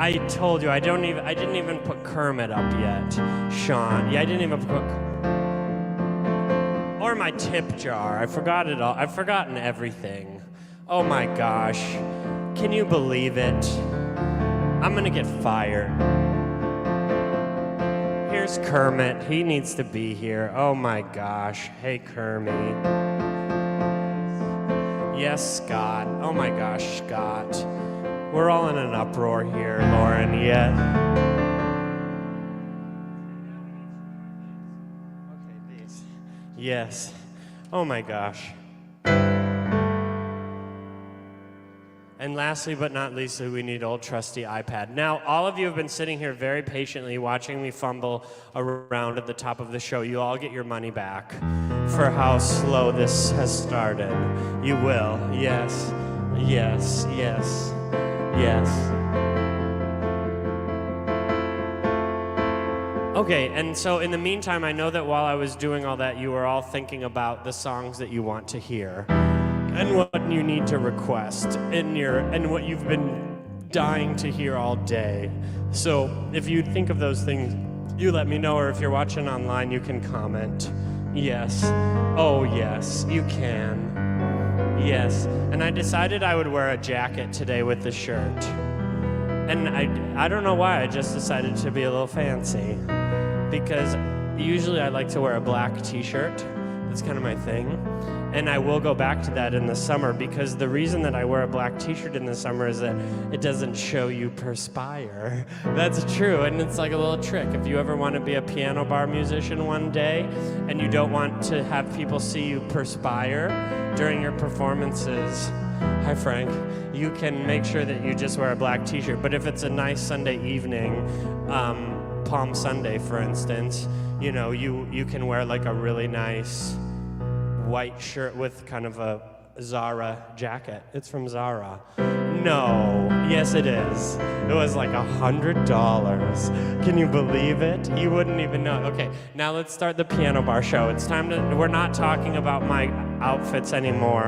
I told you I didn't even put Kermit up yet, Sean. Yeah, I didn't even put. Or my tip jar. I forgot it all. I've forgotten everything. Oh my gosh. Can you believe it? I'm gonna get fired. Here's Kermit. He needs to be here. Oh my gosh. Hey, Kermit. Yes, Scott. Oh my gosh, Scott. We're all in an uproar here, Lauren, yet. Okay, these. Yes. Oh my gosh. And lastly but not leastly, we need old trusty iPad. Now, all of you have been sitting here very patiently watching me fumble around at the top of the show. You all get your money back for how slow this has started. You will. Yes. Yes. Yes. Yes. Okay, and so in the meantime, I know that while I was doing all that, you were all thinking about the songs that you want to hear. And what you need to request and what you've been dying to hear all day. So if you think of those things, you let me know, or if you're watching online, you can comment. Yes. Oh, yes, you can. Yes. And I decided I would wear a jacket today with the shirt. And I don't know why, I just decided to be a little fancy. Because usually I like to wear a black t-shirt. That's kind of my thing. And I will go back to that in the summer, because the reason that I wear a black t-shirt in the summer is that it doesn't show you perspire. That's true, and it's like a little trick. If you ever want to be a piano bar musician one day and you don't want to have people see you perspire during your performances, hi Frank, you can make sure that you just wear a black t-shirt. But if it's a nice Sunday evening, Palm Sunday for instance, you know, you can wear like a really nice white shirt with kind of a Zara jacket. It's from Zara. No. Yes, it is. It was like $100. Can you believe it? You wouldn't even know. Okay, now let's start the piano bar show. It's time to. We're not talking about my outfits anymore.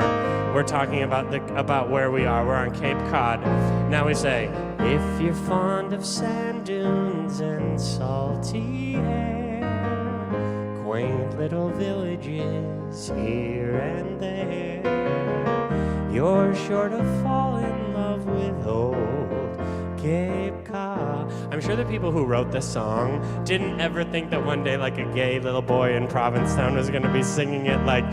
We're talking about where we are. We're on Cape Cod. Now we say, if you're fond of sand dunes and salty air, quaint little villages here and there, you're sure to fall in love with old Cape Cod. I'm sure the people who wrote this song didn't ever think that one day like a gay little boy in Provincetown was gonna be singing it like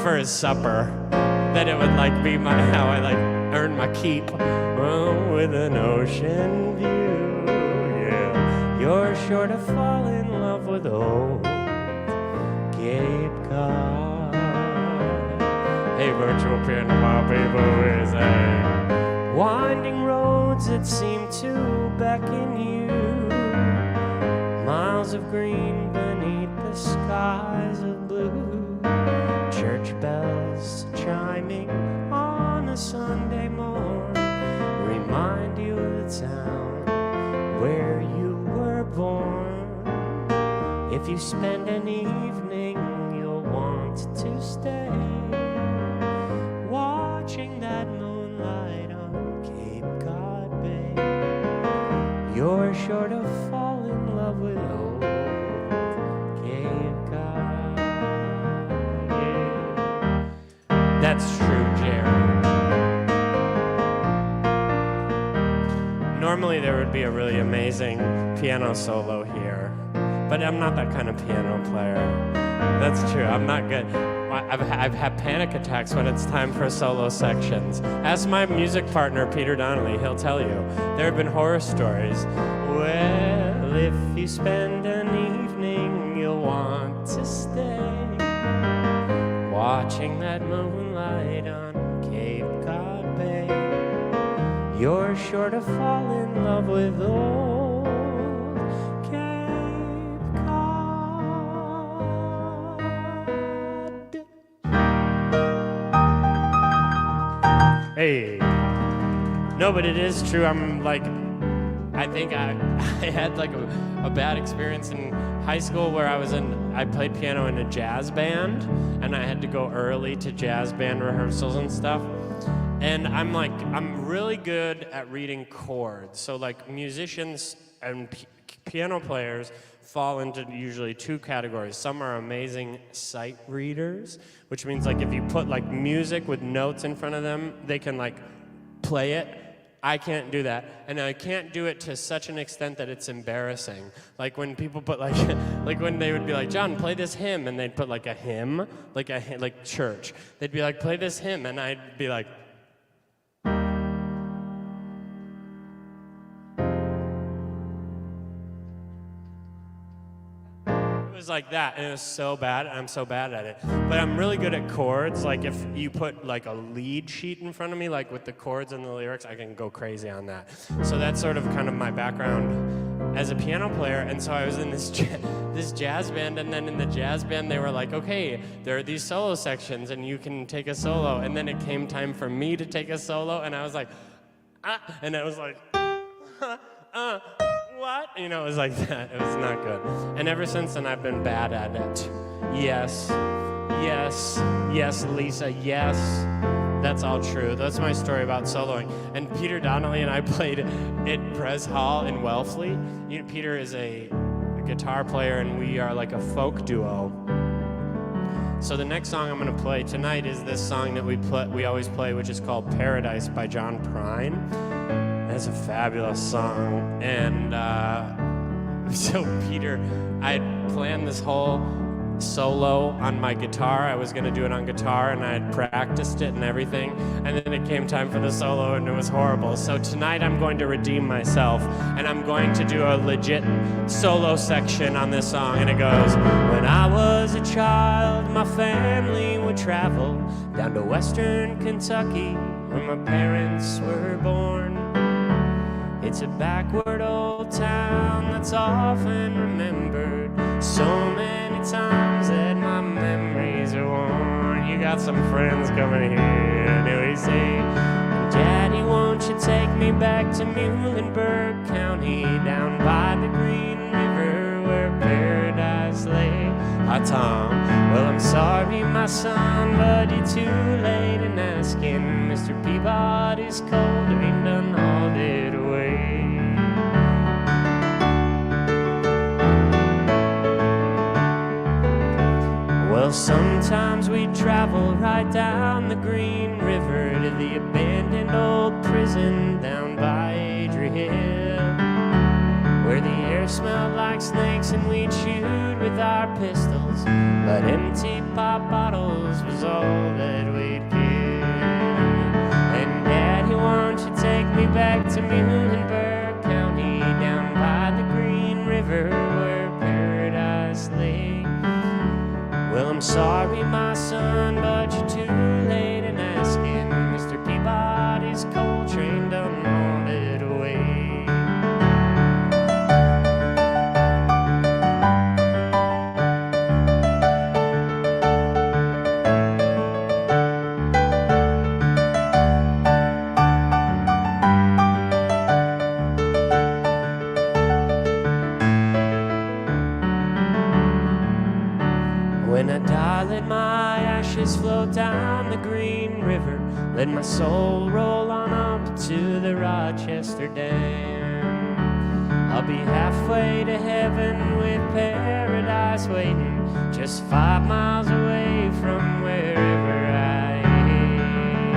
for his supper. That it would like be how I like earn my keep. Oh, with an ocean view, yeah. You're sure to fall in love with old Cape Cod. Hey, virtual piano bar people, is winding roads that seem to beckon you, miles of green beneath the skies of blue, church bells chiming on a Sunday morn remind you of the town where you were born. If you spend an evening, you'll want to stay, watching that moonlight on Cape Cod Bay. You're sure to fall in love with old Cape Cod. Yeah. That's true, Jerry. Normally there would be a really amazing piano solo here, but I'm not that kind of piano player. That's true, I'm not good. I've had panic attacks when it's time for solo sections. Ask my music partner, Peter Donnelly, he'll tell you. There have been horror stories. Well, if you spend an evening, you'll want to stay, watching that moonlight on Cape Cod Bay. You're sure to fall in love with old Cape Cod. Hey. No, but it is true. I'm like, I think I had like a bad experience in high school where I played piano in a jazz band, and I had to go early to jazz band rehearsals and stuff. And I'm really good at reading chords. So like musicians and piano players fall into usually two categories. Some are amazing sight readers, which means like if you put like music with notes in front of them, they can like play it. I can't do that, and I can't do it to such an extent that it's embarrassing. Like when people put like, like when they would be like, John, play this hymn, and they'd put like a hymn, like church. They'd be like, play this hymn, and I'd be like, it was like that, and it was so bad, and I'm so bad at it. But I'm really good at chords. Like if you put like a lead sheet in front of me, like with the chords and the lyrics, I can go crazy on that. So that's sort of kind of my background as a piano player. And so I was in this jazz band, and then in the jazz band they were like, okay, there are these solo sections, and you can take a solo. And then it came time for me to take a solo, and I was like, and I was like, what? You know, it was like that. It was not good. And ever since then, I've been bad at it. Yes, yes, yes, Lisa, yes. That's all true. That's my story about soloing. And Peter Donnelly and I played at Pres Hall in Wellesley. You know, Peter is a guitar player, and we are like a folk duo. So the next song I'm going to play tonight is this song that we always play, which is called Paradise by John Prine. It's a fabulous song, and so Peter, I had planned this whole solo on my guitar. I was going to do it on guitar, and I had practiced it and everything, and then it came time for the solo, and it was horrible. So tonight I'm going to redeem myself, and I'm going to do a legit solo section on this song, and it goes, when I was a child, my family would travel down to western Kentucky, where my parents were born. It's a backward old town that's often remembered so many times that my memories are worn. You got some friends coming here, and they say, Daddy, won't you take me back to Muhlenberg County, down by the Green River where paradise lay? Ah, Tom, well, I'm sorry, my son, but you're too late in asking. Mr. Peabody's cold rain done hauled it away. Well, sometimes we travel right down the Green River to the abandoned old prison down by Adria Hill, where the air smelled like snakes and we chewed with our pistols, but empty pop bottles was all that we'd give. And Daddy, won't you take me back to Muhlenberg County, down by the Green River where paradise lay? Well, I'm sorry, my son, but you're too late in asking. Mr. Peabody's coal train done hauled it away. When I die, let my ashes float down the Green River. Let my soul roll on up to the Rochester Dam. I'll be halfway to heaven with paradise waiting, just 5 miles away from wherever I am.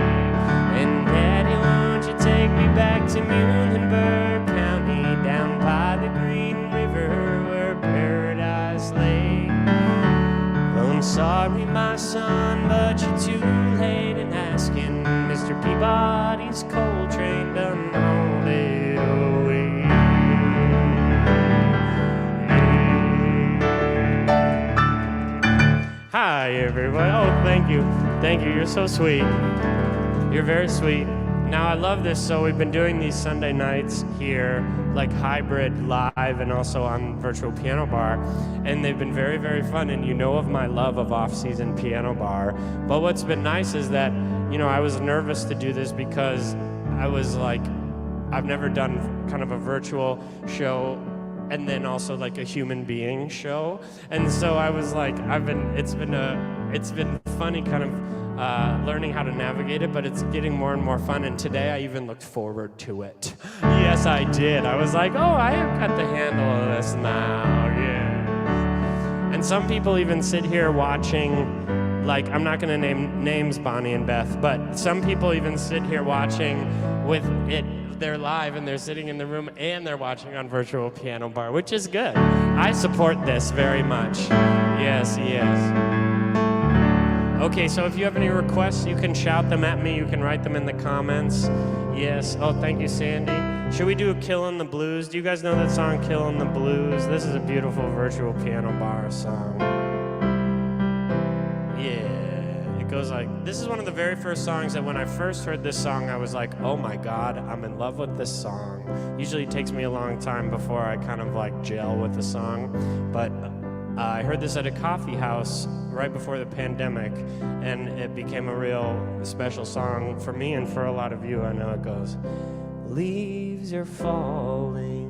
And Daddy, won't you take me back to Muhlenberg County, down by the Green River where paradise lay? I'm sorry, my son, but you're too late in asking. Mr. Peabody's coal train done hauled it away. Hi, everybody. Oh, thank you. Thank you. You're so sweet. You're very sweet. Now, I love this. So we've been doing these Sunday nights here, like hybrid live and also on Virtual Piano Bar, and they've been very, very fun. And you know of my love of off-season piano bar. But what's been nice is that, you know, I was nervous to do this because I was like, I've never done kind of a virtual show and then also like a human being show. And so I was like, it's been funny kind of learning how to navigate it, but it's getting more and more fun, and today I even looked forward to it. Yes, I did. I was like, oh, I have got the handle of this now, yeah. And some people even sit here watching, like, I'm not gonna name names, Bonnie and Beth, but some people even sit here watching with it, they're live and they're sitting in the room and they're watching on Virtual Piano Bar, which is good. I support this very much. Yes, yes. Okay, so if you have any requests, you can shout them at me. You can write them in the comments. Yes. Oh, thank you, Sandy. Should we do Killin' the Blues? Do you guys know that song, Killin' the Blues? This is a beautiful Virtual Piano Bar song. Yeah, it goes like, this is one of the very first songs that when I first heard this song, I was like, oh my God, I'm in love with this song. Usually it takes me a long time before I kind of like gel with the song, but I heard this at a coffee house right before the pandemic, and it became a real special song for me and for a lot of you. I know it goes, leaves are falling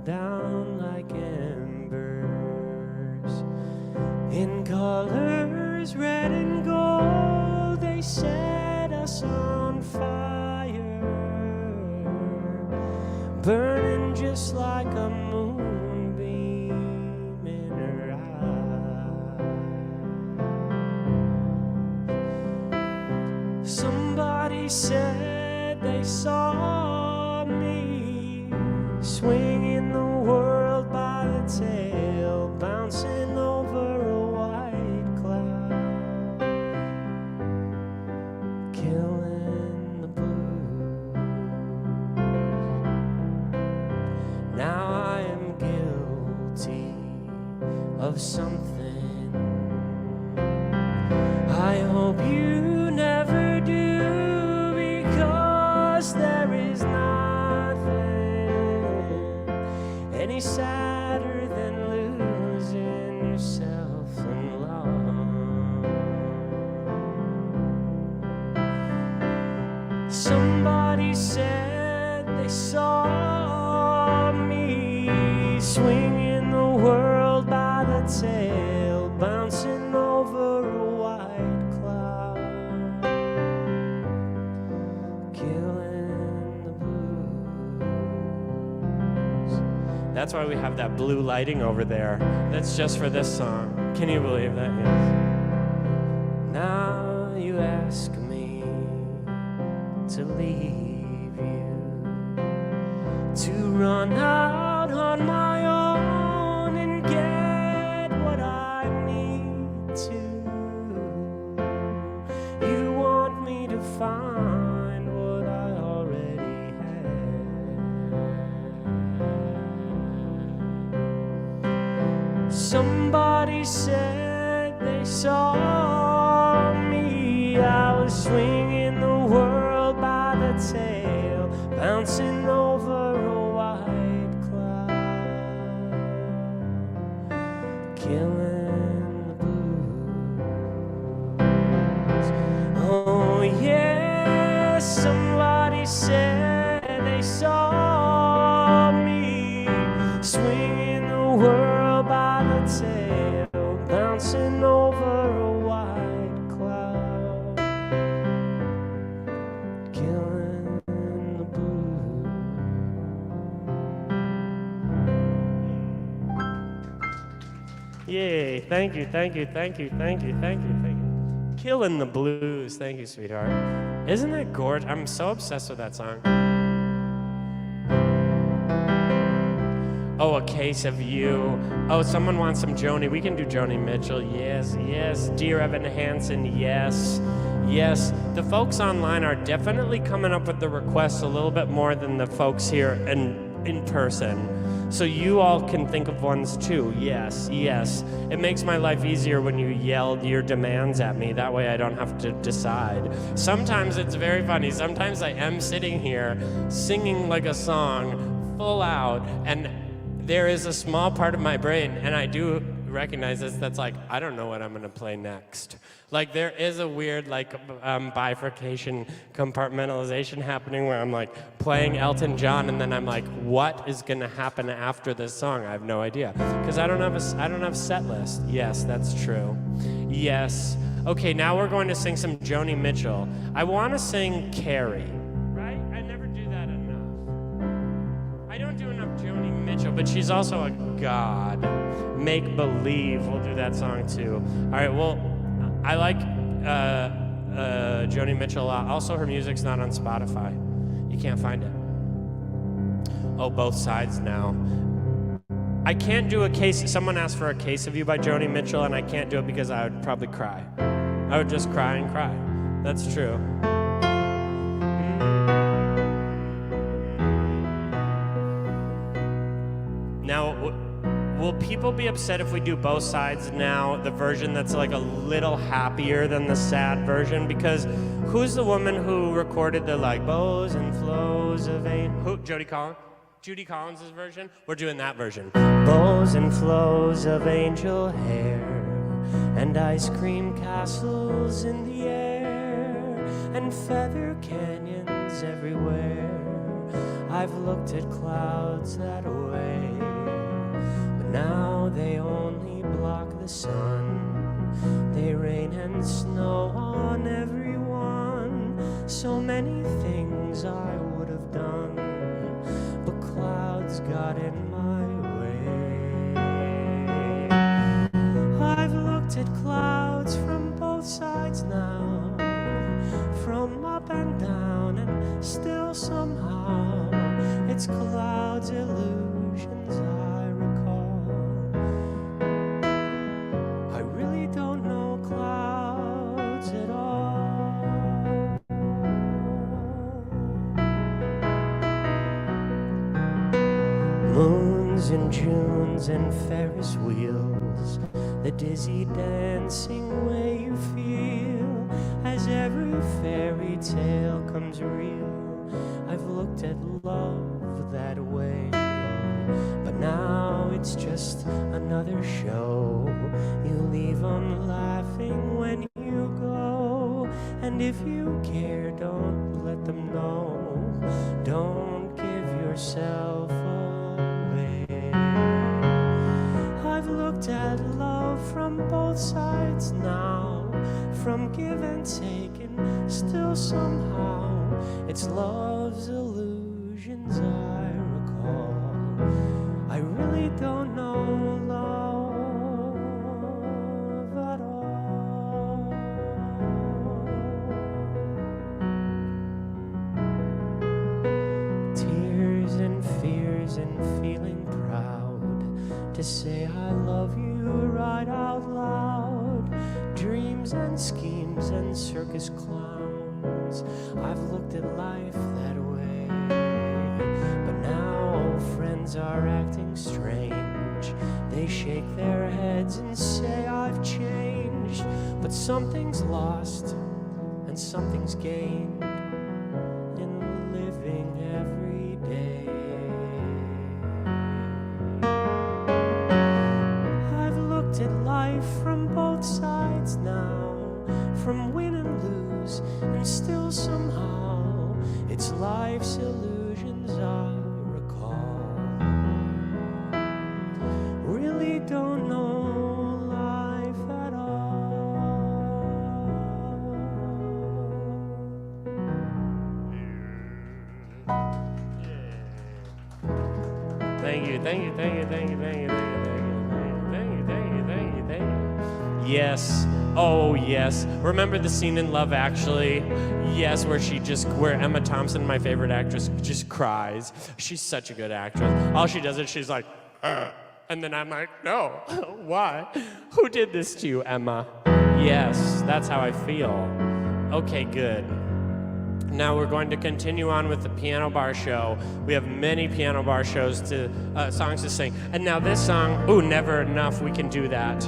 down like embers, in colors red and gold, they set us on fire, burning just like a moonbeam in her eye. Somebody said they saw me swinging the world by the tail, bouncing over a white cloud, killing the blues. Now I am guilty of something I hope you never do, because there is nothing any sadder than losing yourself in love. Somebody said they saw me swinging the world by the tail, bouncing over a white cloud, killing the blues. That's why we have that blue lighting over there. That's just for this song. Can you believe that? Yes. Now you ask me to leave you, to run out on my own and get what I need to. You want me to find what I already have. Somebody said they saw me, I was swinging the world by the tail, bouncing over a white cloud, killing the blues. Oh yeah, somebody said they saw me swinging the world by the tail, bouncing over a white cloud, killing the blues. Yay, thank you, thank you, thank you, thank you, thank you, thank you. Killing the blues, thank you, sweetheart. Isn't that gorgeous? I'm so obsessed with that song. Oh, A Case of You. Oh, someone wants some Joni. We can do Joni Mitchell. Yes, yes. Dear Evan Hansen. Yes, yes. The folks online are definitely coming up with the requests a little bit more than the folks here in person. So you all can think of ones too. Yes, yes. It makes my life easier when you yell your demands at me. That way I don't have to decide. Sometimes it's very funny. Sometimes I am sitting here singing like a song full out, and there is a small part of my brain, and I do recognize this, that's like, I don't know what I'm gonna play next. Like, there is a weird bifurcation, compartmentalization happening where I'm like playing Elton John, and then I'm like, what is gonna happen after this song? I have no idea, because I don't have set list. Yes, that's true. Yes. Okay, now we're going to sing some Joni Mitchell. I want to sing Carrie. Right? I never do that enough. I don't do enough Joni Mitchell, but she's also a god. Make Believe. We'll do that song too. All right, well, I like Joni Mitchell a lot. Also, her music's not on Spotify. You can't find it. Oh, Both Sides Now. I can't do a case. Someone asked for a Case of You by Joni Mitchell, and I can't do it because I would probably cry. I would just cry and cry. That's true. Now, will people be upset if we do Both Sides Now, the version that's like a little happier than the sad version? Because who's the woman who recorded the like bows and flows of who? Judy Collins' version? We're doing that version. Bows and flows of angel hair and ice cream castles in the air and feather canyons everywhere. I've looked at clouds that way, but now they only block the sun. They rain and snow on everyone. So many things I would have done, but clouds got in my way. I've looked at clouds from both sides now, from up and down, and still somehow it's clouds' illusions I recall. I really don't know clouds at all. Moons and Junes and Ferris wheels, the dizzy dancing way you feel as every fairy tale comes real. I've looked at love that way, but now it's just another show. You leave them laughing when you go, and if you care, don't let them know. Don't give yourself away. I've looked at love from both sides now, from give and take, and still somehow it's love's illusions I recall. I really don't know love at all. Tears and fears and feeling proud to say I love you right out loud. Dreams and schemes and circus clowns, I've looked at life that way, but now old friends are acting strange. They shake their heads and say I've changed, but something's lost and something's gained in living every day. I've looked at life from both sides now, from win and lose, and still somehow it's life's illusions I recall. Really don't know life at all. Thank you, thank you, thank you, thank you, thank you, thank you, thank you, thank you, thank you, thank you, thank you. Yes. Oh, yes. Remember the scene in Love Actually? Yes, where Emma Thompson, my favorite actress, just cries. She's such a good actress. All she does is she's like, and then I'm like, no, why? Who did this to you, Emma? Yes, that's how I feel. Okay, good. Now we're going to continue on with the piano bar show. We have many piano bar shows songs to sing. And now this song, ooh, Never Enough, we can do that.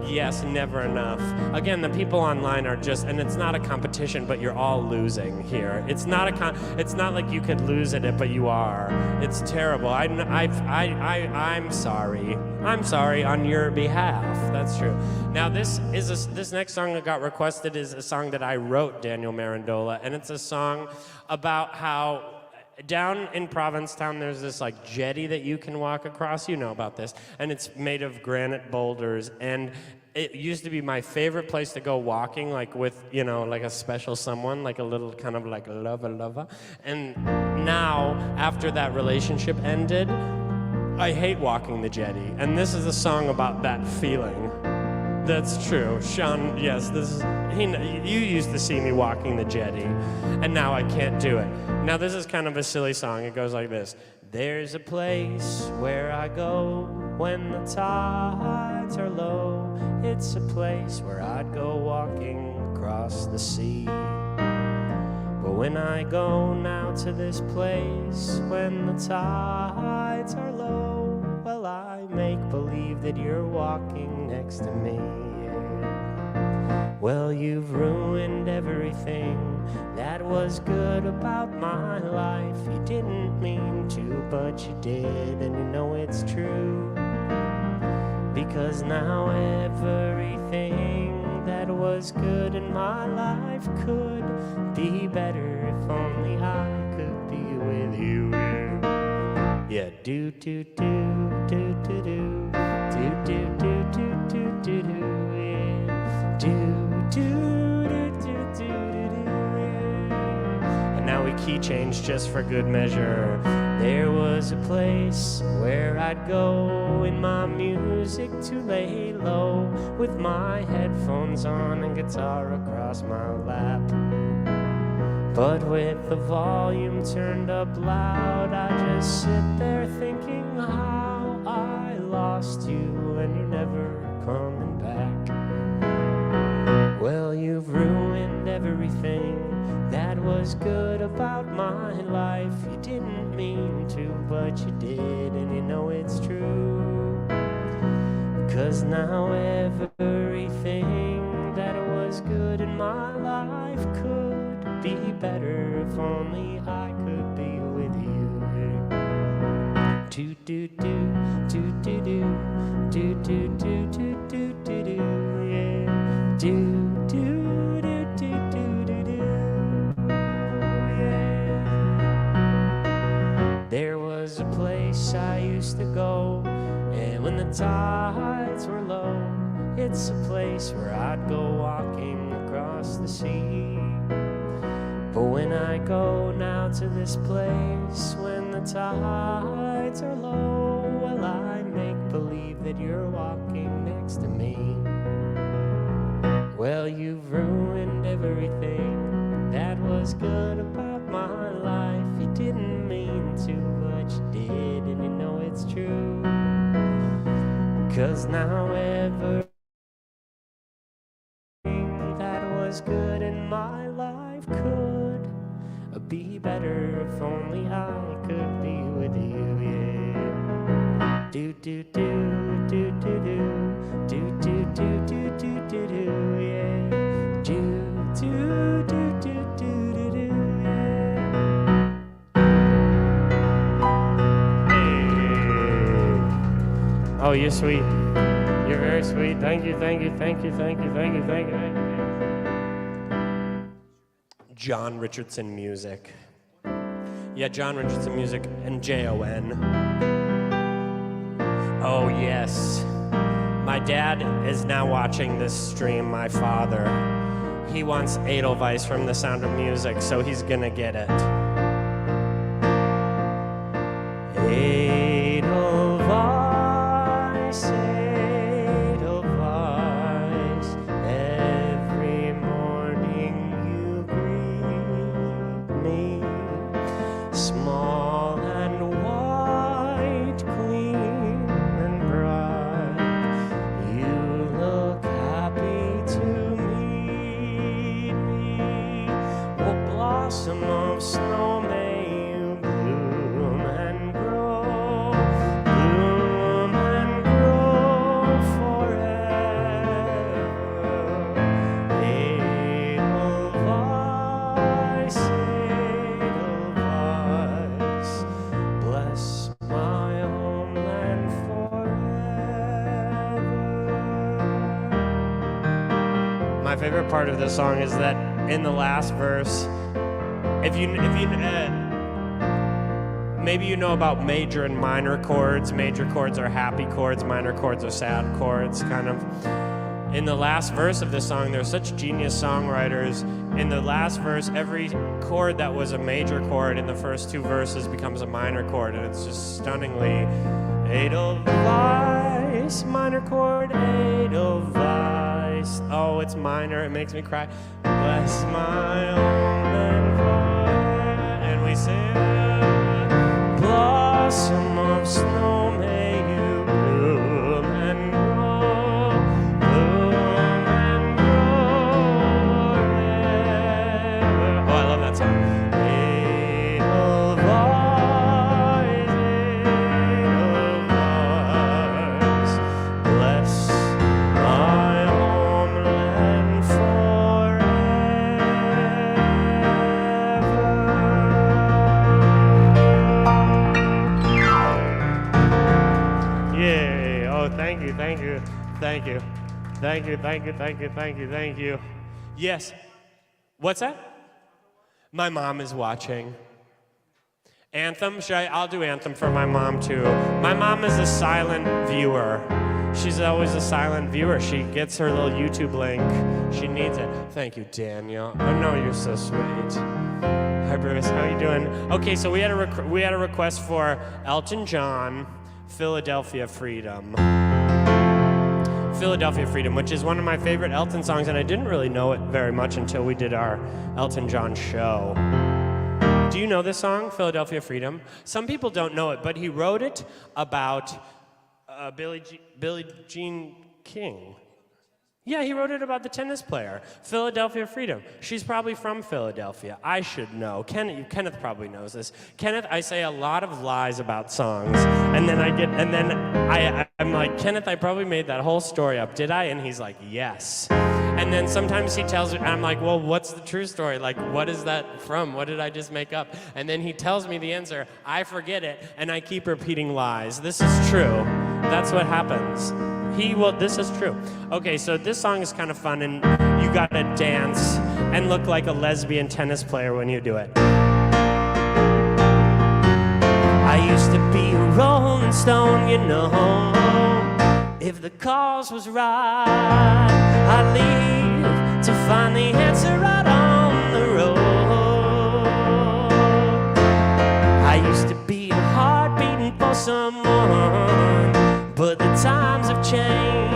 Yes, Never Enough. Again, the people online are just, and it's not a competition, but you're all losing here. It's not like you could lose at it, but you are. It's terrible. I'm sorry. I'm sorry on your behalf. That's true. Now this next song that got requested is a song that I wrote, Daniel Marandola, and it's a song about how down in Provincetown there's this like jetty that you can walk across. You know about this, and it's made of granite boulders, and it used to be my favorite place to go walking, like with, like a special someone, like a little kind of like lover. And now, after that relationship ended, I hate walking the jetty. And this is a song about that feeling. That's true. Sean, yes, you used to see me walking the jetty, and now I can't do it. Now this is kind of a silly song. It goes like this. There's a place where I go when the tides are low. It's a place where I'd go walking across the sea. But when I go now to this place when the tides are low, well, I make believe that you're walking next to me. Well, you've ruined everything that was good about my life. You didn't mean to, but you did, and you know it's true. Because now everything that was good in my life could be better if only I could be with you. Yeah, do do do do do do do do do do do do do, yeah, do do do do do do do, yeah. And now we key change just for good measure. There was a place where I'd go in my music to lay low, with my headphones on and guitar across my lap. But with the volume turned up loud, I just sit there thinking how I lost you and you're never coming back. Well, you've ruined everything that was good about my life. You didn't mean to, but you did, and you know it's true. 'Cause now everything that was good in my life could be better if only I could be with you. Do do do do do do do do do do do do do, yeah. Do do do do do do do, yeah. There was a place I used to go, and when the tides were low, it's a place where I'd go walking across the sea. But when I go now to this place when the tides are low, well, I make believe that you're walking next to me. Well, you've ruined everything that was good about my life. You didn't mean to, but you did, and you know it's true. 'Cause now everything that was good in my life could be better if only I could be with you, yeah. Do do do do do do do do do do do do do, yeah. Do do do do do do do, yeah. Hey. Oh, you're sweet. You're very sweet. Thank you, thank you, thank you, thank you, thank you, thank you, thank you. John Richardson music. Yeah, John Richardson music and Jon. Oh, yes. My dad is now watching this stream, my father. He wants Edelweiss from The Sound of Music, so he's gonna get it. Edelweiss, Edelweiss, every morning you greet me, small and white, clean and bright. You look happy to meet me. Oh, blossom of snow, may you bloom and grow forever. Edelweiss, Edelweiss, bless my homeland forever. My favorite part of this song is that in the last verse, maybe you know about major and minor chords. Major chords are happy chords, minor chords are sad chords, kind of. in the last verse of this song, they're such genius songwriters. In the last verse, every chord that was a major chord in the first two verses becomes a minor chord, and it's just stunningly Edelweiss, minor chord, Edelweiss. Oh, it's minor, it makes me cry. Bless my own and forever. And we sing, blossom of snow, may you bloom and grow, bloom and grow forever. Oh, I love that song. Edelweiss, Edelweiss, bless my homeland forever. Yay. Oh, thank you, thank you, thank you. Thank you, thank you, thank you, thank you, thank you. Yes. What's that? My mom is watching. Anthem? I'll do Anthem for my mom too. My mom is a silent viewer. She's always a silent viewer. She gets her little YouTube link. She needs it. Thank you, Daniel. Oh no, you're so sweet. Hi, Bruce. How you doing? Okay, so we had a request for Elton John, Philadelphia Freedom. Philadelphia Freedom, which is one of my favorite Elton songs, and I didn't really know it very much until we did our Elton John show. Do you know this song, Philadelphia Freedom? Some people don't know it, but he wrote it about Billie Jean King. Yeah, he wrote it about the tennis player, Philadelphia Freedom. She's probably from Philadelphia. I should know. Kenneth probably knows this. Kenneth, I say a lot of lies about songs, and then I'm like, Kenneth, I probably made that whole story up, did I? And he's like, yes. And then sometimes he tells me, and I'm like, well, what's the true story? Like, what is that from? What did I just make up? And then he tells me the answer. I forget it, and I keep repeating lies. This is true. That's what happens. This is true. Okay, so this song is kind of fun, and you gotta dance and look like a lesbian tennis player when you do it. I used to be a rolling stone, you know. If the cause was right, I'd leave to find the answer right on the road. I used to be a heart beating for someone, but the times have changed.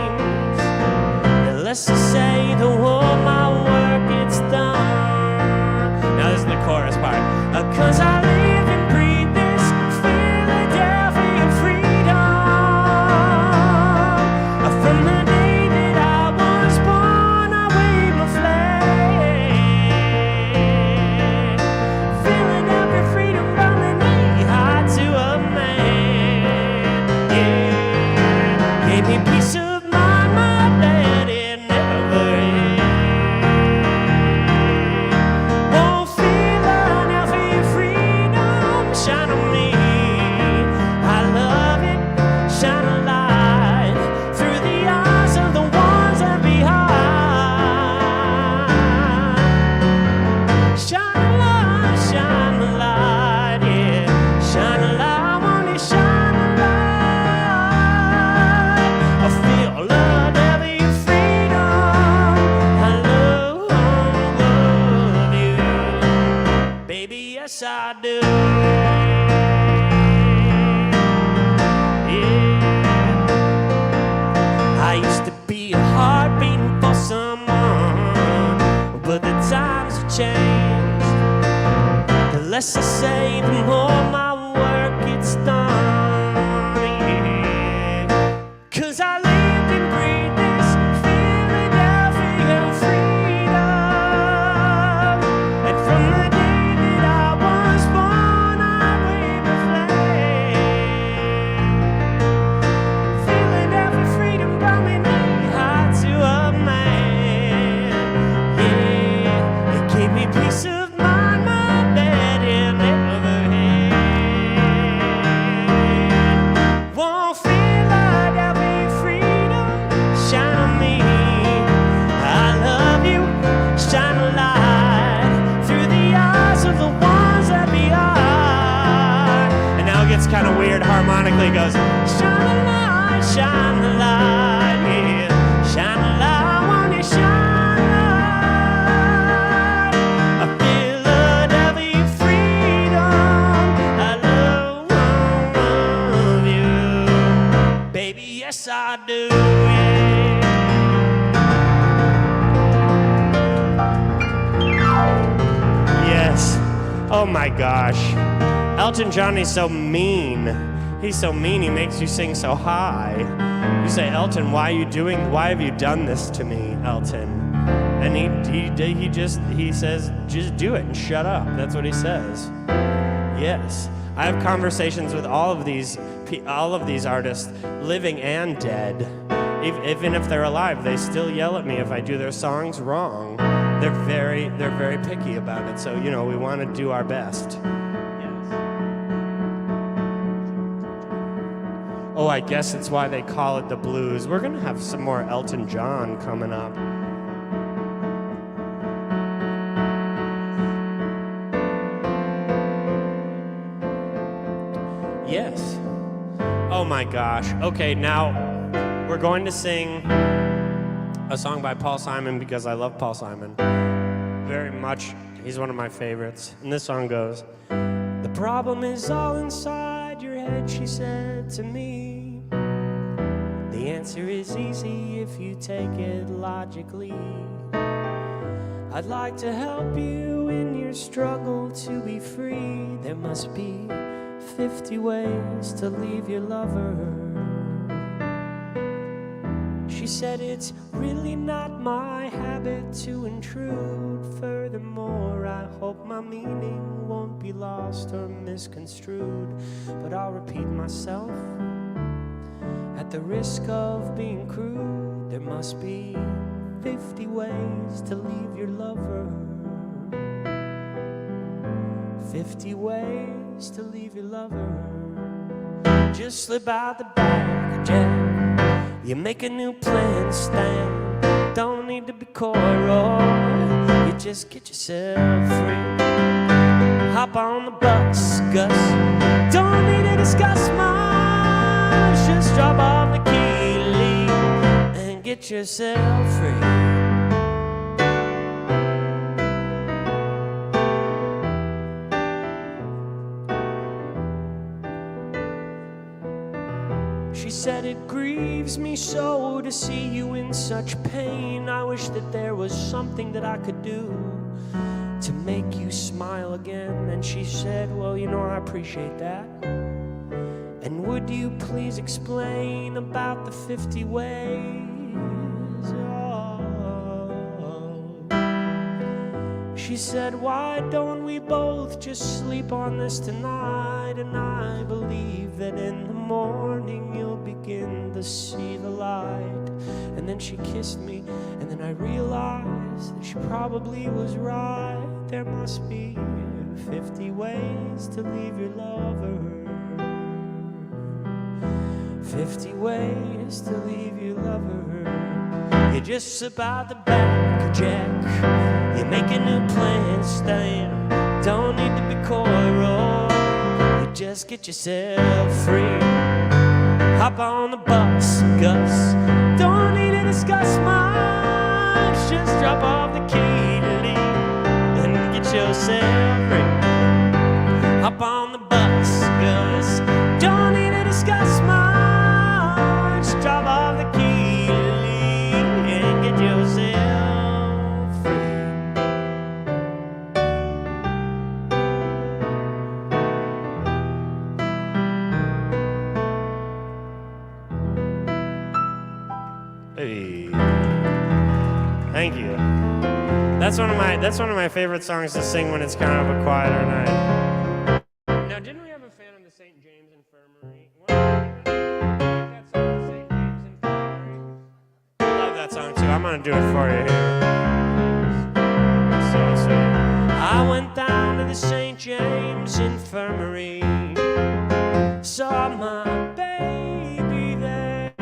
And let's just say the more my work gets done. Now this is the chorus part. 'Cause I live and breathe this Philadelphia freedom. From the day that I was born, I wave my flag. Philadelphia freedom from the knee high to a man. Yeah. Gave me peace of mind, my daddy never had. Won't Philadelphia freedom shine on me. I love it, shine a light through the eyes of the ones that behind. Shine a light, yeah. Shine a light, won't you shine a light? I feel Philadelphia freedom. I love you, baby, yes I do. Yeah. I used to be a heart beating for someone, but the times have changed. The less I say, the more my work gets done. Yeah. 'Cause I lived and breathed this Philadelphia freedom. And from the day that I was born, I waved a flag. Philadelphia freedom brought me knee high to a man. Yeah, it gave me peace of mind, my daddy never yes I do, yeah. Yes. Oh my gosh. Elton John is so mean. He's so mean, he makes you sing so high. You say, Elton, why have you done this to me, Elton? And he says, just do it and shut up. That's what he says. Yes. I have conversations with all of these artists, living and dead. Even if they're alive, they still yell at me if I do their songs wrong. They're very picky about it. So, we want to do our best. Oh, I guess it's why they call it the blues. We're gonna have some more Elton John coming up. Yes. Oh my gosh. Okay, now we're going to sing a song by Paul Simon because I love Paul Simon very much. He's one of my favorites. And this song goes, "The problem is all inside your head," she said to me. "The answer is easy if you take it logically. I'd like to help you in your struggle to be free. There must be 50 ways to leave your lover." She said, "It's really not my habit to intrude. Furthermore, I hope my meaning won't be lost or misconstrued. But I'll repeat myself at the risk of being crude. There must be 50 ways to leave your lover. 50 ways to leave your lover. Just slip out the back, Jack. You make a new plan, Stan. Don't need to be coy, Roy. You just get yourself free. Hop on the bus, Gus. Don't need to discuss much. Just drop off the key, leave, and get yourself free." She said, "It grieves me so to see you in such pain. I wish that there was something that I could do to make you smile again." And she said, "Well, I appreciate that. And would you please explain about the 50 ways?" Oh. She said, "Why don't we both just sleep on this tonight? And I believe that in the morning you'll begin to see the light." And then she kissed me, and then I realized that she probably was right. There must be 50 ways to leave your lover. 50 ways to leave your lover. You just slip out the back, Jack. You make a new plan, Stan. Don't need to be coy, Roy. You just get yourself free. Hop on the bus, Gus. Don't need to discuss much. Just drop off the key to leave and get yourself free. Hop on the bus, Gus. Don't need to discuss much. Drop off the key to leave and get yourself free. Hey, thank you. That's one of my favorite songs to sing when it's kind of a quieter night. Now, didn't we have a fan of the St. James Infirmary? That song, the St. James Infirmary. I love that song too. I'm gonna do it for you here. So sweet. I went down to the St. James Infirmary, saw my baby there,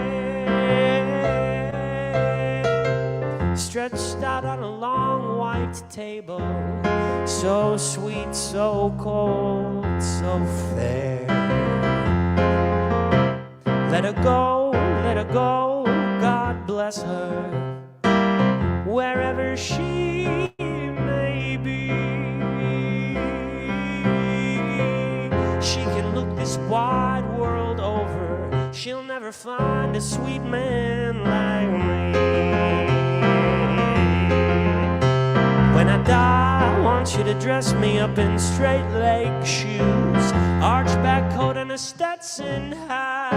stretched out on a long white table, so sweet, so cold, so fair. Let her go, God bless her, wherever she may be. She can look this wide world over, she'll never find a sweet man like me. When I die, I want you to dress me up in straight leg shoes, archback coat and a Stetson hat.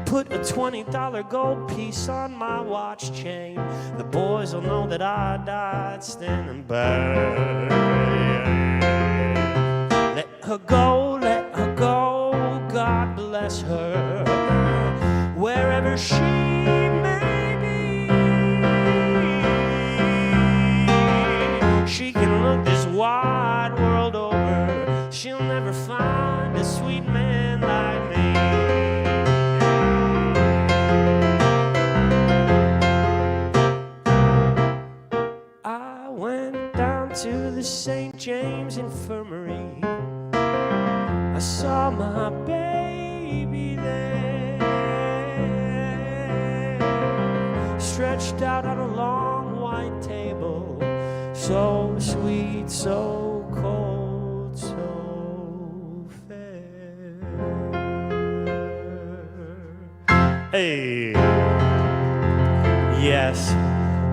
Put a $20 gold piece on my watch chain. The boys will know that I died standing by. Let her go, God bless her, wherever she may be. She can look this wide world over, she'll never find a sweet man like me. I went down to the St. James Infirmary. I saw my baby there, stretched out on a long white table, so sweet, so cold, so fair. Hey, yes,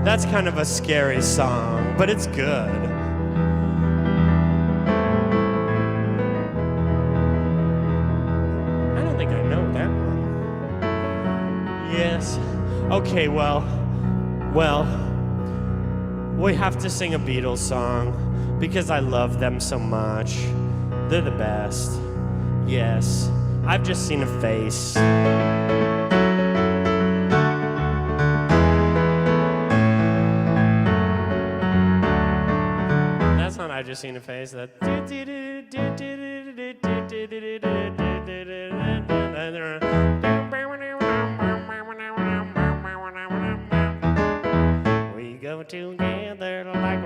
that's kind of a scary song, but it's good. Yes. Okay, well, we have to sing a Beatles song because I love them so much. They're the best. Yes. I've just seen a face. That's not I've just seen a face. That. Together like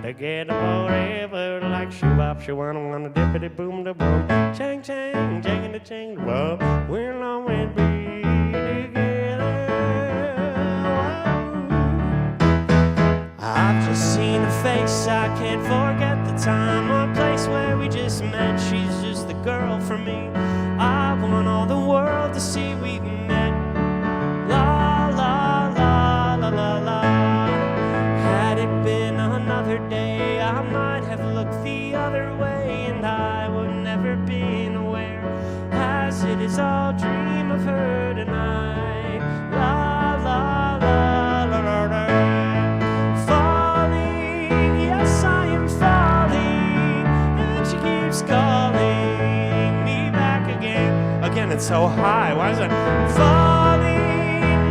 together forever like shoebop, wanna dippity boom da boom, chang chang, chang da chang whoa. We'll always be together. I've just seen a face, I can't forget the time or place where we just met. She's just the girl for me. I want all the world to see we've met. La la la la la la. Had it been another day, I might have looked the other way, and I would never been aware, as it is all dream of her tonight. La la la la la la. Falling, yes I am falling, and she keeps calling me back again. Again, it's so high. Why is it falling?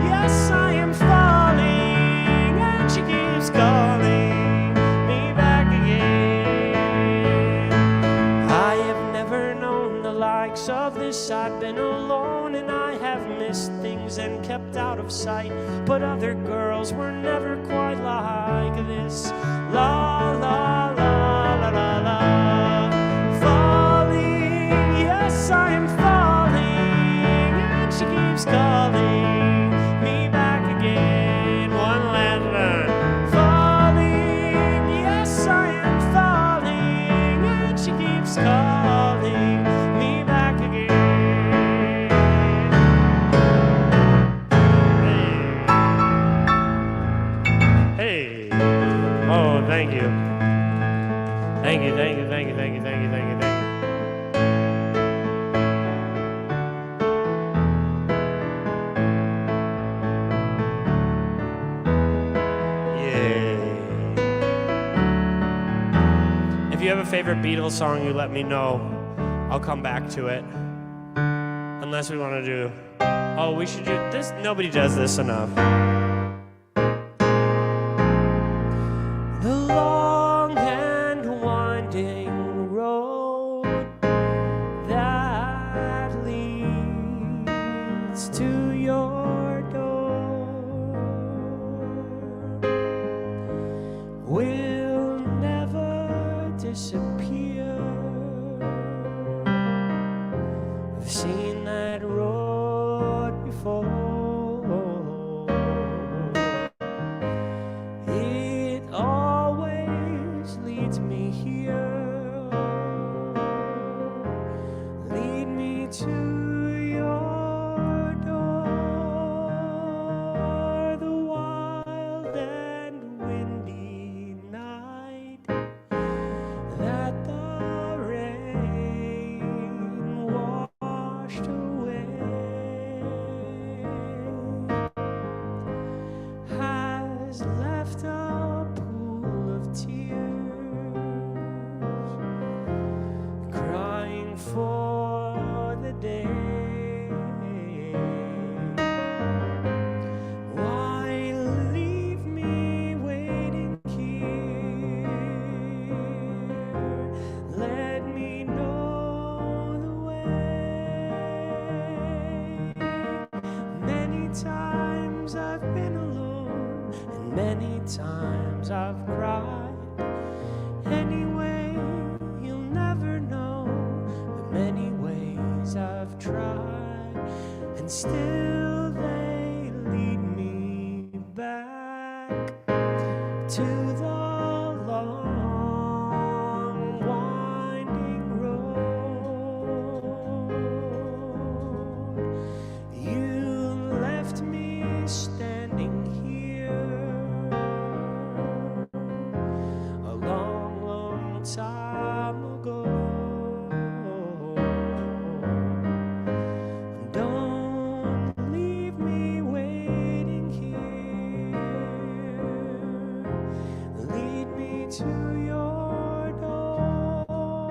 Yes, I am falling, and she keeps calling me back again. I have never known the likes of this. I've been alone and I have missed things and kept out of sight, but other girls were never quite like this. La la la la la la. Falling, yes I am falling, and she keeps calling me back again. One last time. Falling, yes I am falling, and she keeps calling me back again. Hey. Hey. Oh, thank you. Thank you, thank you, thank you, thank you, thank you, thank you, thank you. If you have a favorite Beatles song, you let me know. I'll come back to it. Unless we want to do... Oh, we should do this. Nobody does this enough. The long and winding road that leads to your door will never disappear. I've seen that road before. It always leads me here. for the day. Why leave me waiting here? Let me know the way. Many times I've been alone, and many times I've cried. Anyway, you'll never know the many ways I've tried, and still they lead me back to the long winding road. You left me standing here a long, long time ago. Don't leave me waiting here. Lead me to your door.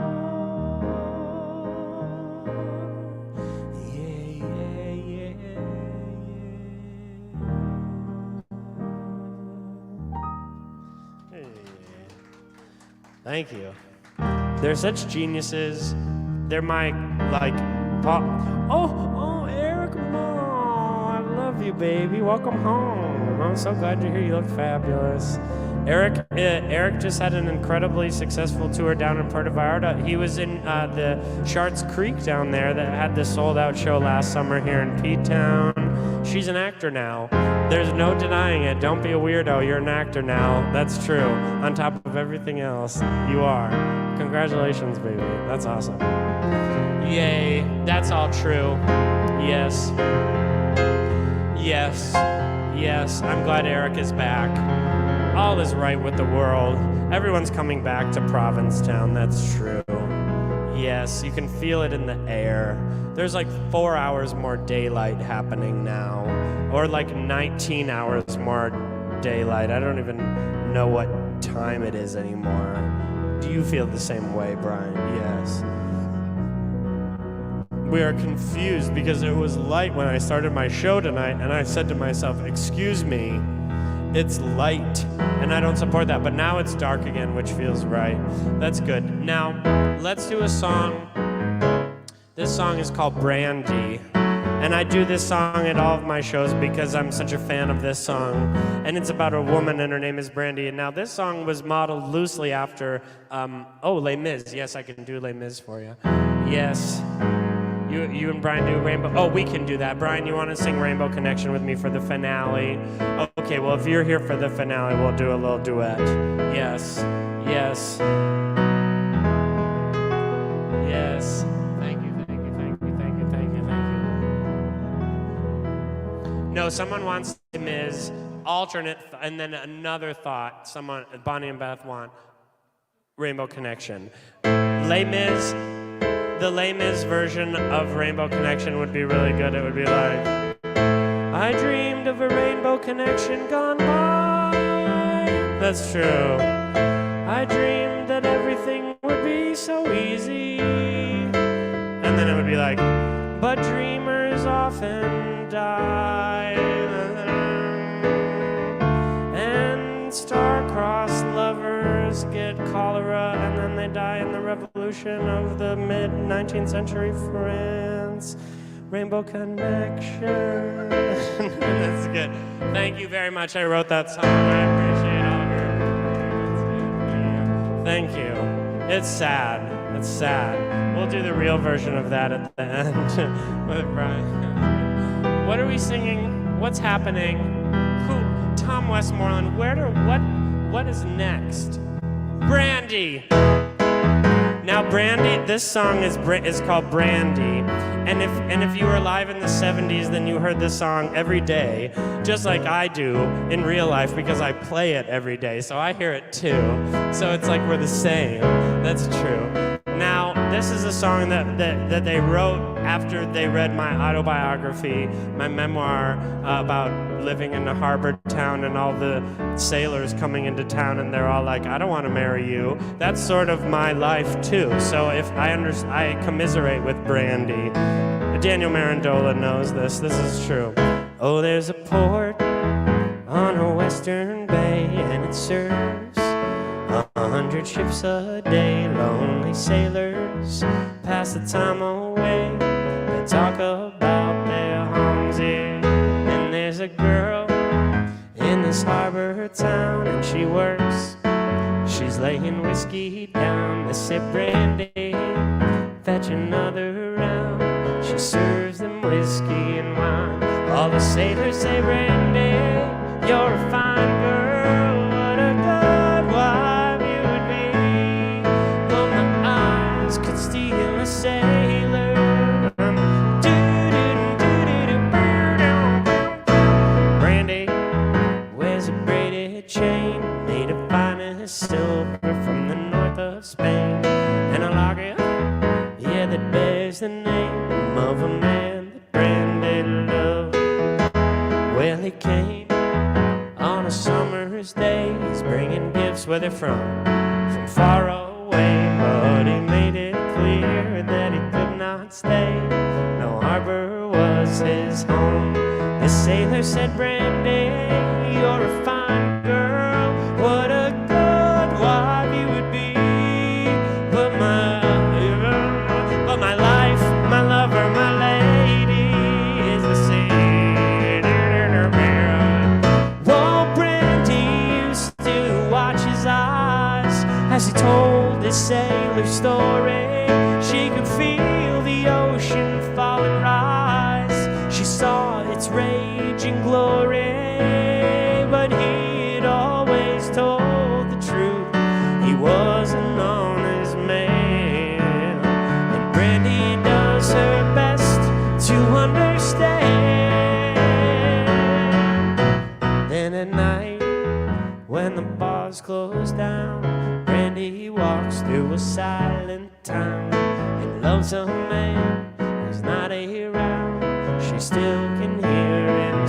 Yeah, yeah, yeah, yeah. Hey. Thank you. They're such geniuses. They're my, like, pop. Oh, Eric, oh, I love you, baby. Welcome home. I'm so glad you're here. You look fabulous. Eric just had an incredibly successful tour down in Puerto Vallarta. He was in the Shards Creek down there that had the sold-out show last summer here in P-Town. She's an actor now. There's no denying it. Don't be a weirdo. You're an actor now. That's true. On top of everything else, you are. Congratulations, baby. That's awesome. Yay. That's all true. Yes. Yes. Yes. I'm glad Eric is back. All is right with the world. Everyone's coming back to Provincetown. That's true. Yes, you can feel it in the air. There's like 4 hours more daylight happening now, or like 19 hours more daylight. I don't even know what time it is anymore. Do you feel the same way, Brian? Yes. We are confused because it was light when I started my show tonight, and I said to myself, excuse me, it's light, and I don't support that, but now it's dark again, which feels right. That's good. Now, let's do a song. This song is called Brandy, and I do this song at all of my shows because I'm such a fan of this song, and it's about a woman, and her name is Brandy, and now this song was modeled loosely after, Les Mis. Yes, I can do Les Mis for you. Yes. You and Brian do Rainbow. Oh, we can do that. Brian, you want to sing Rainbow Connection with me for the finale? Okay, well, if you're here for the finale, we'll do a little duet. Yes. Yes. Yes. Thank you, thank you, thank you, thank you, thank you, thank you. No, someone wants Ms. alternate, and then another thought. Someone, Bonnie and Beth want Rainbow Connection. Les Mis. The Les Mis version of Rainbow Connection would be really good. It would be like, I dreamed of a rainbow connection gone by. That's true. I dreamed that everything would be so easy. And then it would be like, but dreamers often die. And star-crossed lovers get cholera, and then they die in the revolution of the mid-19th century France. Rainbow Connection. That's good. Thank you very much. I wrote that song. I appreciate all of your. Thank you. It's sad. It's sad. We'll do the real version of that at the end with Brian. What are we singing? What's happening? Who? Tom Westmoreland. What is next? Brandy. Now, Brandy, this song is called Brandy, and if you were alive in the 70s, then you heard this song every day, just like I do in real life, because I play it every day, so I hear it too. So it's like we're the same. That's true. Now, this is a song that they wrote after they read my autobiography, my memoir about living in a harbor town and all the sailors coming into town, and they're all like, I don't want to marry you. That's sort of my life too. So if I commiserate with Brandy. Daniel Marandola knows this. This is true. Oh, there's a port on a western bay, and it serves 100 ships a day. Lonely sailors pass the time away. They talk about their homes here. And there's a girl in this harbor town, and she works. She's laying whiskey down. They say, Brandy, fetch another round. She serves them whiskey and wine. All the sailors say, Brandy, you're a fine girl. What a good wife you would be. Well, my eyes could steal a sailor. Brandy wears a braided chain made of finest silver from the north of Spain, and a locket, yeah, that bears the name of a man that Brandy loved. Well, he came on a summer's day. He's bringing gifts where they're from far away. But he made it clear that he could not stay. No harbor was his home. The sailor said, Brandy, you're a fine girl. What a good wife you would be. But my life, my lover, my lady is the sea. Oh, Brandy used to watch his eyes as he told this sailor story. She could feel the ocean fall and rise. She saw its raging glory, but he had always told the truth. He was an honest man, and Brandy does her best to understand. Then at night, when the bars close down, Brandy walks through a silent town and loves a man who's not around. She still can hear him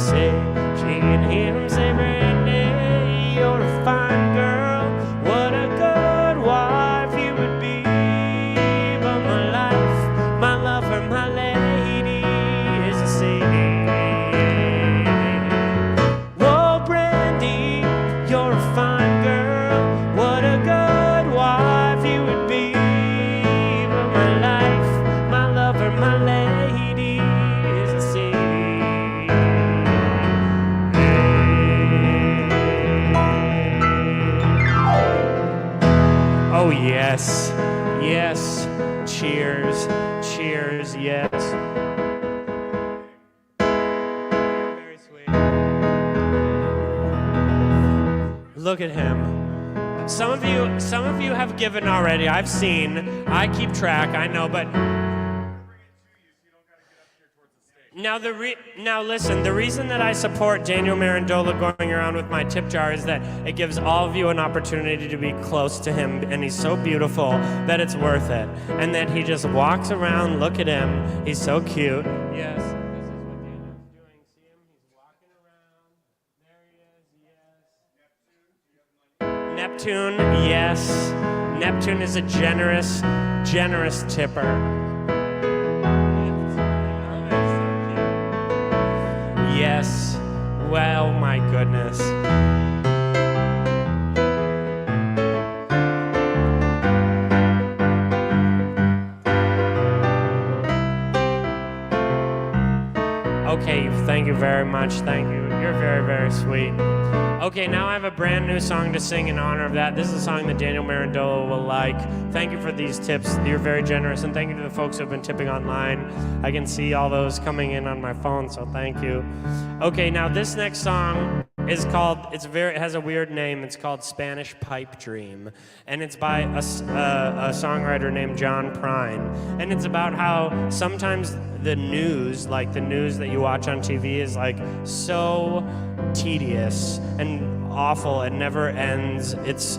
say, Brandy, you're a fine girl. What a good wife you would be. But my life, my lover, my lady is the sea. Oh, Brandy, you're a fine girl. What a good wife you would be. But my life, my lover, my lady is the sea. Oh, yes, yes, cheers, cheers, yes. Very sweet. Look at him. Some of you have given already. I've seen. I keep track. I know, but now listen. The reason that I support Daniel Marandola going around with my tip jar is that it gives all of you an opportunity to be close to him, and he's so beautiful that it's worth it. And that he just walks around. Look at him. He's so cute. Yes. This is what Daniel's doing. See him? He's walking around. There he is. Yes. Neptune, yes. Neptune is a generous tipper. Yes. Well, my goodness. Okay, thank you very much. Thank you. You're very, very sweet. Okay, now I have a brand new song to sing in honor of that. This is a song that Daniel Marandola will like. Thank you for these tips. You're very generous, and thank you to the folks who have been tipping online. I can see all those coming in on my phone, so thank you. Okay, now this next song is called, it has a weird name. It's called Spanish Pipe Dream, and it's by a songwriter named John Prine. And it's about how sometimes the news, like the news that you watch on TV, is like so tedious and awful and never ends its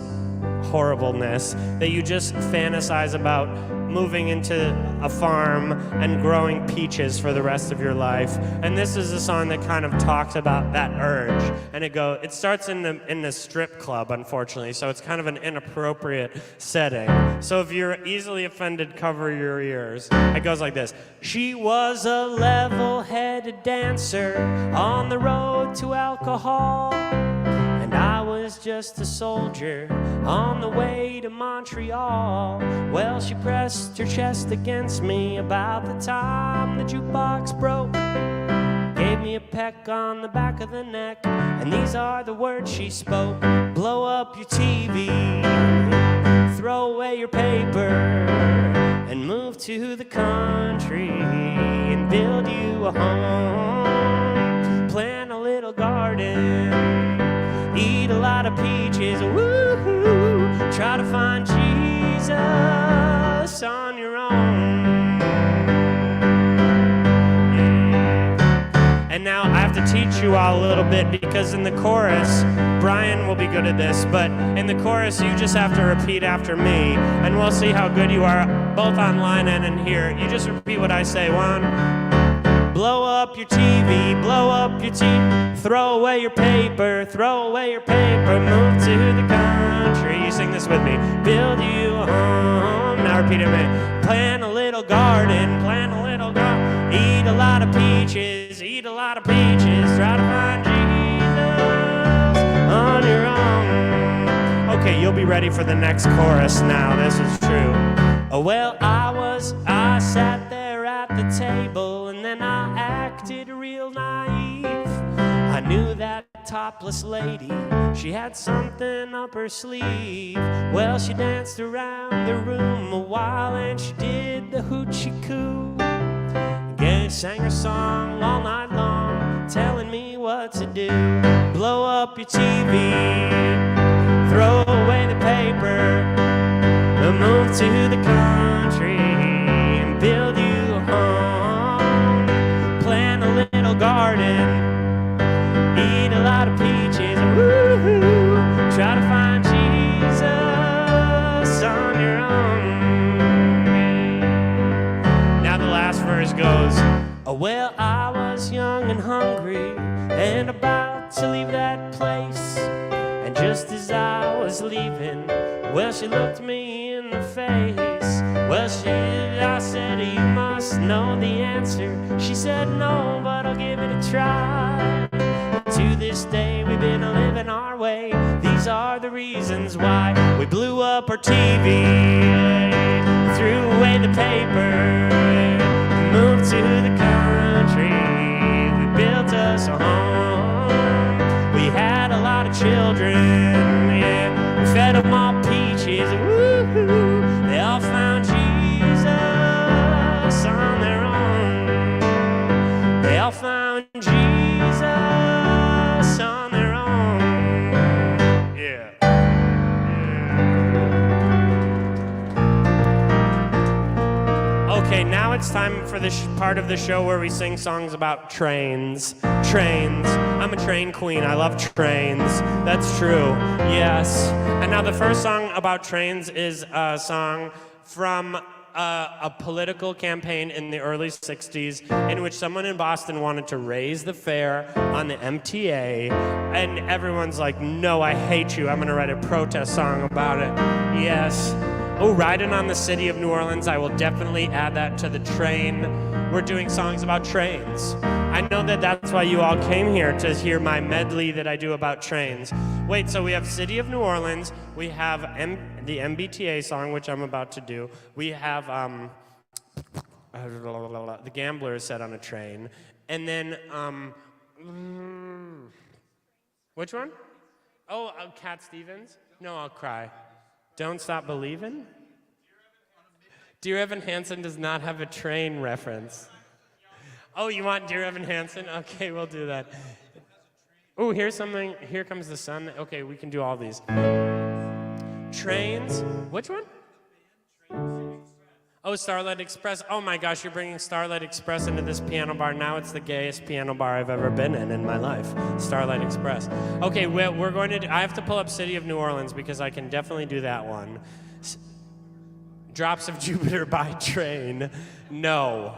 horribleness that you just fantasize about moving into a farm and growing peaches for the rest of your life. And this is a song that kind of talks about that urge. And it starts in the strip club, unfortunately, so it's kind of an inappropriate setting. So if you're easily offended, cover your ears. It goes like this. She was a level-headed dancer on the road to alcohol, and I was just a soldier on the way to Montreal. Well, she pressed her chest against me about the time the jukebox broke, gave me a peck on the back of the neck, and these are the words she spoke. Blow up your TV, throw away your paper, and move to the country and build you a home. Plant a little garden, eat a lot of peaches, woo-hoo. Try to find Jesus on your own. Yeah. And now I have to teach you all a little bit, because in the chorus, Brian will be good at this, but in the chorus you just have to repeat after me, and we'll see how good you are both online and in here. You just repeat what I say. One. Blow up your TV, blow up your TV, throw away your paper, throw away your paper, move to the country. You sing this with me. Build you a home. Now repeat it, man. Plant a little garden, plant a little garden. Eat a lot of peaches, eat a lot of peaches. Try to find Jesus on your own. Okay, you'll be ready for the next chorus now. This is true. Oh, well, I sat there at the table, and then I acted real naive. I knew that topless lady, she had something up her sleeve. Well, she danced around the room a while, and she did the hoochie coo. Again, sang her song all night long, telling me what to do. Blow up your TV, throw away the paper, and move to the country and build you a home. Plant a little garden, eat a lot of peaches, woo-hoo. Try to find Jesus on your own. Now the last verse goes, oh, well, I was young and hungry and about to leave that place, and just as I was leaving, well, she looked me in the face. Well, I said, you must know the answer. She said, no, but I'll give it a try. To this day, we've been living our way. These are the reasons why. We blew up our TV, threw away the paper, moved to the country. We built us a home. We had a lot of children, yeah. We fed them all peaches, woo-hoo. They all found Jesus on their own. They all found Jesus on their own. Yeah. Okay, now it's time for the part of the show where we sing songs about trains. Trains. I'm a train queen. I love trains. That's true. Yes. And now the first song about trains is a song from a political campaign in the early 60s in which someone in Boston wanted to raise the fare on the MTA, and everyone's like, no, I hate you. I'm going to write a protest song about it. Yes. Oh, riding on the city of New Orleans. I will definitely add that to the train. We're doing songs about trains. I know that that's why you all came here, to hear my medley that I do about trains. Wait, so we have City of New Orleans, we have the MBTA song, which I'm about to do. We have The Gambler is Set on a Train. And then, which one? Oh, Cat Stevens? No, I'll cry. Don't Stop Believin'? Dear Evan Hansen does not have a train reference. Oh, you want Dear Evan Hansen? Okay, we'll do that. Oh, here's something. Here Comes the Sun. Okay, we can do all these. Trains. Which one? Oh, Starlight Express. Oh my gosh, you're bringing Starlight Express into this piano bar. Now it's the gayest piano bar I've ever been in my life. Starlight Express. Okay, we're going to I have to pull up City of New Orleans because I can definitely do that one. Drops of Jupiter by train. No.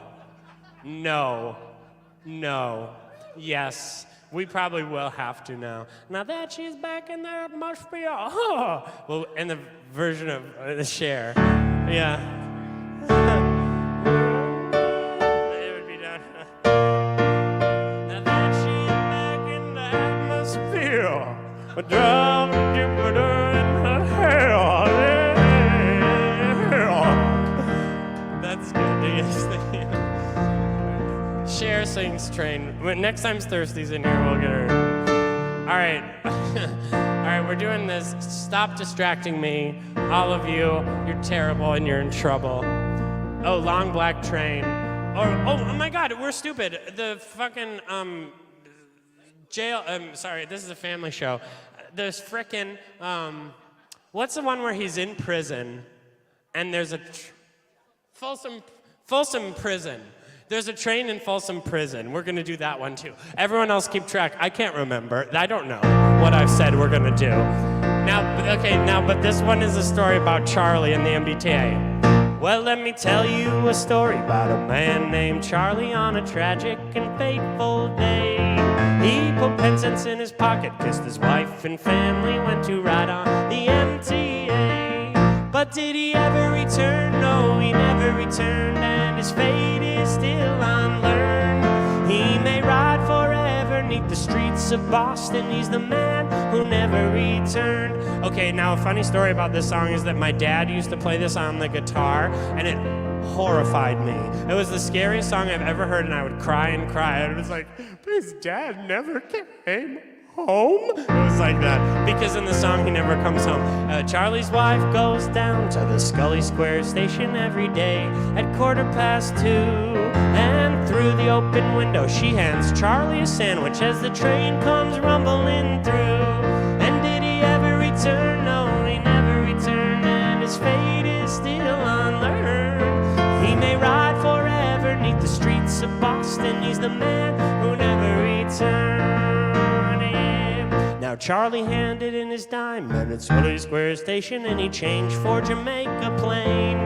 Yes. We probably will have to now. Now that she's back in there, it must be a well, in the version of the Cher. Yeah. It would be done. Now that she's back in the atmosphere, a drop of Jupiter in her hair. That's good. Cher sings Train. Next time Thirsty's in here, we'll get her. All right. All right, we're doing this. Stop distracting me. All of you, you're terrible and you're in trouble. Oh, Long Black Train. Oh my God, we're stupid. The fucking jail. Sorry, this is a family show. There's frickin' what's the one where he's in prison and there's a Folsom Prison. There's a train in Folsom Prison. We're gonna do that one too. Everyone else keep track. I can't remember. I don't know what I've said we're gonna do. But this one is a story about Charlie and the MBTA. Well, let me tell you a story about a man named Charlie on a tragic and fateful day. He put pen cents in his pocket, kissed his wife and family, went to ride on the MTA. But did he ever return? No, he never returned, and his fate is still unlearned. He may ride forever neath the streets of Boston. He's the man who never returned. Okay, now a funny story about this song is that my dad used to play this on the guitar, and it horrified me. It was the scariest song I've ever heard, and I would cry and cry. And it was like, but his dad never came home? It was like that. Because in the song, he never comes home. Charlie's wife goes down to the Scully Square station every day at 2:15. And through the open window, she hands Charlie a sandwich as the train comes rumbling through. And did he ever return? No, he never returned, and his fate is still unlearned. He may ride forever neath the streets of Boston. He's the man who never returned. Now Charlie handed in his dime at Scully Square station, and he changed for Jamaica Plain.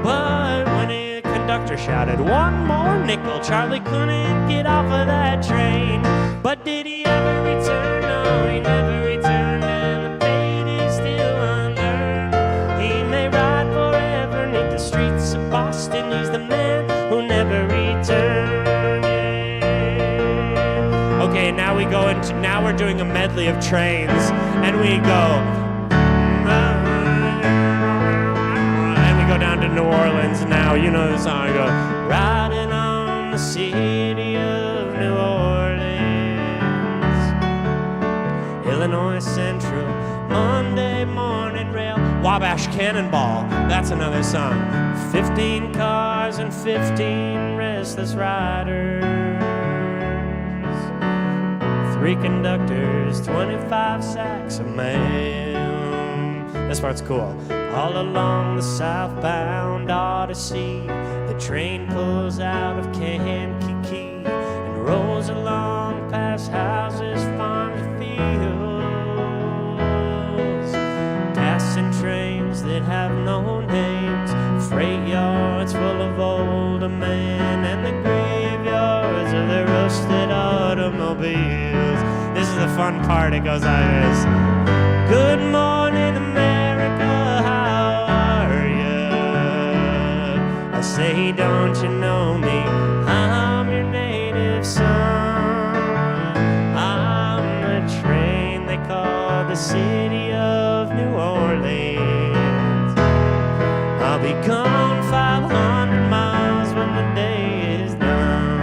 But when a conductor shouted one more nickel, Charlie couldn't get off of that train. But did he ever return? No, he never returned, and the fate is still unlearned. He may ride forever neath the streets of Boston. He's the man who never returned. Okay, now we're doing a medley of trains, and we go, and we go down to New Orleans now. You know the song. I go, riding on the city of New Orleans, Illinois Central, Monday morning rail, Wabash Cannonball. That's another song. 15 cars and 15 restless riders. 3 conductors, 25 sacks of mail. This part's cool. All along the southbound Odyssey, the train pulls out of Kankakee and rolls along past houses, farms, and fields. Passing trains that have no names, freight yards full of older men, and the graveyards of their rusted automobiles. This is the fun part. It goes like this. Good morning, America, how are you? I say, don't you know me? I'm your native son. I'm the train they call the city of New Orleans. I'll be gone 500 miles when the day is done.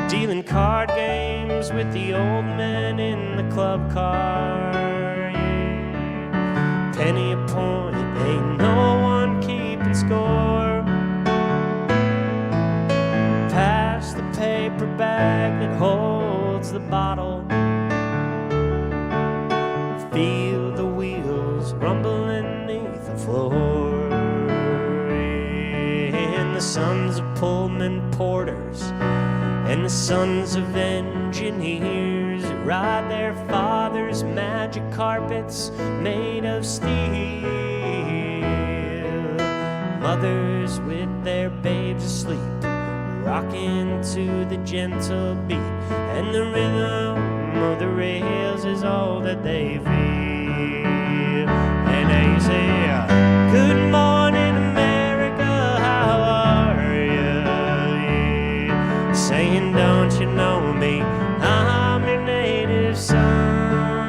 Dealing card games with the old men in the club car. Yeah. Penny a point, ain't no one keeping score. Pass the paper bag that holds the bottle. Feel the wheels rumbling beneath the floor. And the sons of Pullman porters and the sons of engineers ride their fathers' magic carpets made of steel. mothers with their babes asleep, rocking to the gentle beat, and the rhythm of the rails is all that they feel. And now you say, good morning, America, how are you? Yeah. Saying, don't you know me? I'm your native son.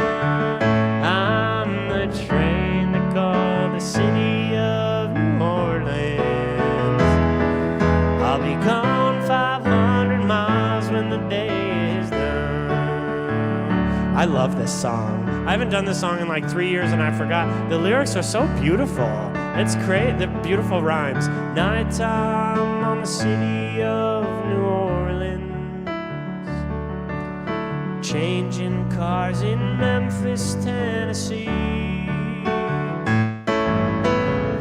I'm the train that called the city of New Orleans. I'll be gone 500 miles when the day is done. I love this song. I haven't done this song in like 3 years and I forgot. The lyrics are so beautiful. It's great, the beautiful rhymes. Nighttime on the city of New Orleans. Changing cars in Memphis, Tennessee.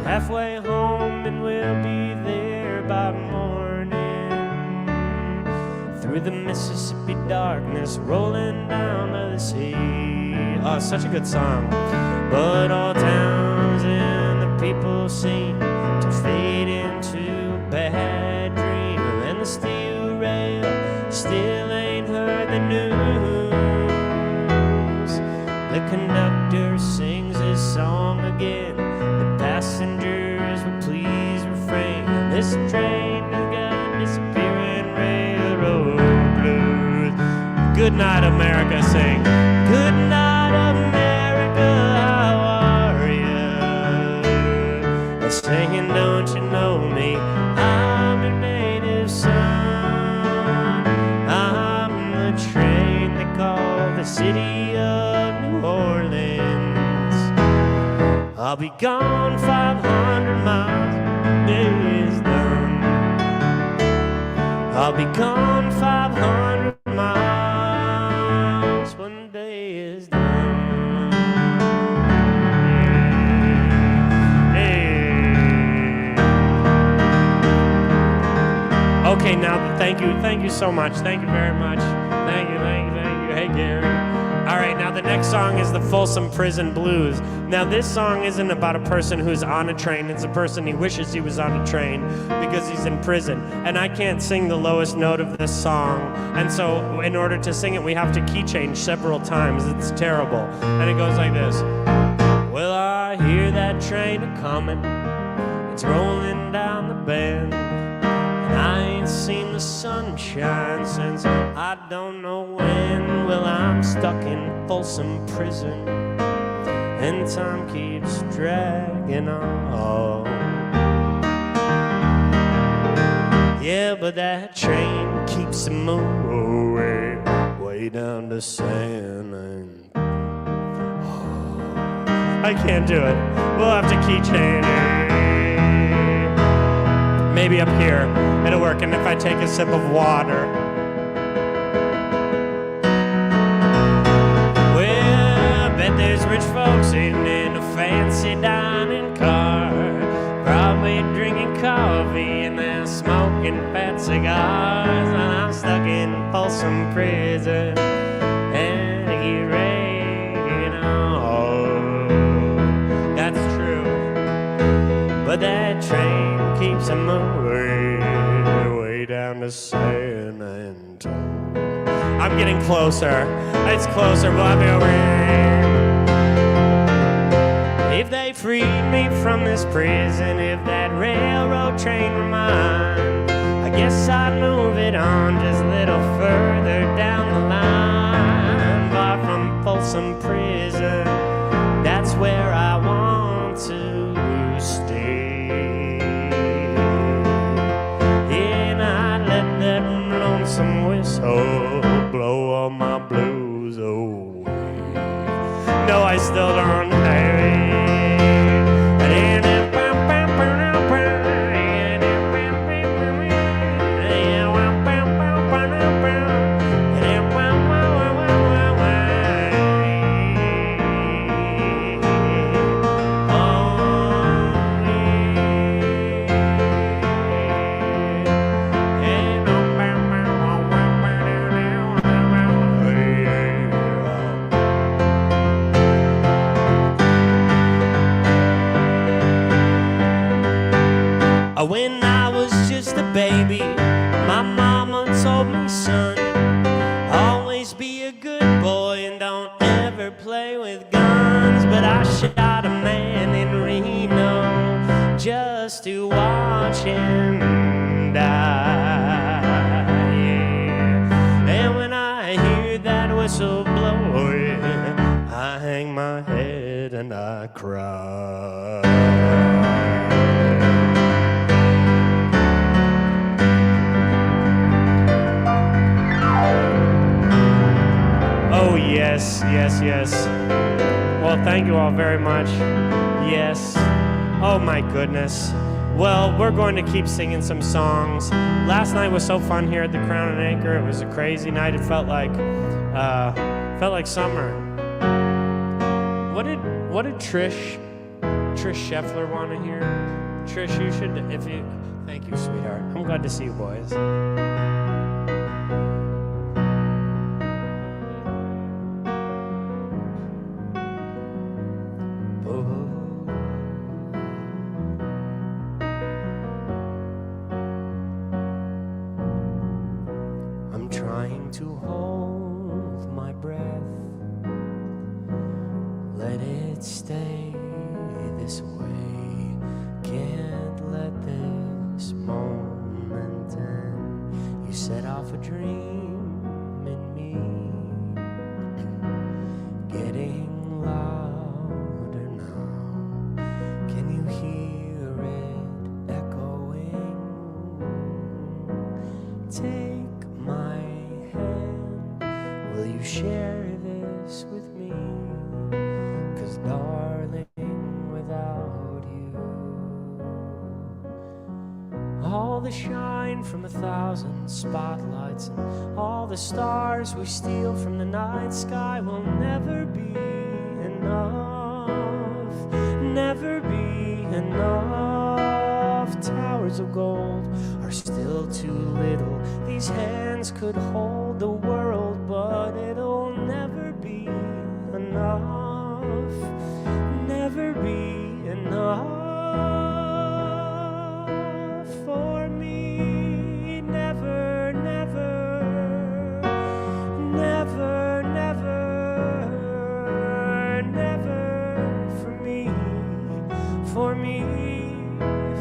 Halfway home and we'll be there by morning. Through the Mississippi darkness, rolling down to the sea. Oh, such a good song. But all towns and the people seem to fade into a bad dream. And the steel rail still ain't heard the news. The conductor sings his song again. The passengers will please refrain. This train has got disappearing railroad blues. Good night, America, sing. Good night, America, how are you? Singing, don't you know me? I'm your native son. I'm the train they call the city of New Orleans. I'll be gone 500 miles when the day is done. I'll be gone 500 miles when the day is done. Hey. Okay, now thank you so much. Thank you very much. Thank you. Hey, Gary. All right, now the next song is the Folsom Prison Blues. Now this song isn't about a person who's on a train. It's a person he wishes he was on a train because he's in prison. And I can't sing the lowest note of this song. And so in order to sing it, we have to key change several times. It's terrible. And it goes like this. Well, I hear that train a-comin'. It's rolling down the bend. And I ain't seen the sunshine since I don't know when. Well, I'm stuck in Folsom Prison, and time keeps dragging on. Yeah, but that train keeps moving way down to San Antonio. I can't do it. We'll have to key change. Maybe up here it'll work, and if I take a sip of water. Well, I bet there's rich folks sitting in a fancy dining car, probably drinking coffee and they're smoking fat cigars. And I'm stuck in Folsom Prison and I get rain on. That's true, but that train keeps a moving way down to San Antonio. I'm getting closer. It's closer. We'll have to go in. If they freed me from this prison, if that railroad train were mine, I guess I'd move it on just a little further down the line. Far from Folsom Prison, that's where I want to stay. Some whistle blow all my blues away. No, I still don't have it. When I was just a baby, my mama told me, son, always be a good boy and don't ever play with guns. But I shot a man in Reno just to watch him die. Yeah. And when I hear that whistle blow, yeah, I hang my head and I cry. Oh, yes, yes, yes. Well, thank you all very much. Yes. Oh, my goodness. Well, we're going to keep singing some songs. Last night was so fun here at the Crown and Anchor. It was a crazy night. It felt like summer. What did Trish Scheffler want to hear? Trish, you should, if you, thank you, sweetheart. I'm glad to see you boys. Trying to hold my breath, let it stay this way, can't let this moment end. You set off a dream in me, getting louder now. Can you hear it echoing? Take my hand, will you share this with me? 'Cause darling, without you, all the shine from 1,000 spotlights and all the stars we steal from the night sky will never be enough, never be enough. Towers of gold are still too little. These hands could hold the world, but it'll never be enough, never be enough for me. Never, never, never, never, never for me, for me,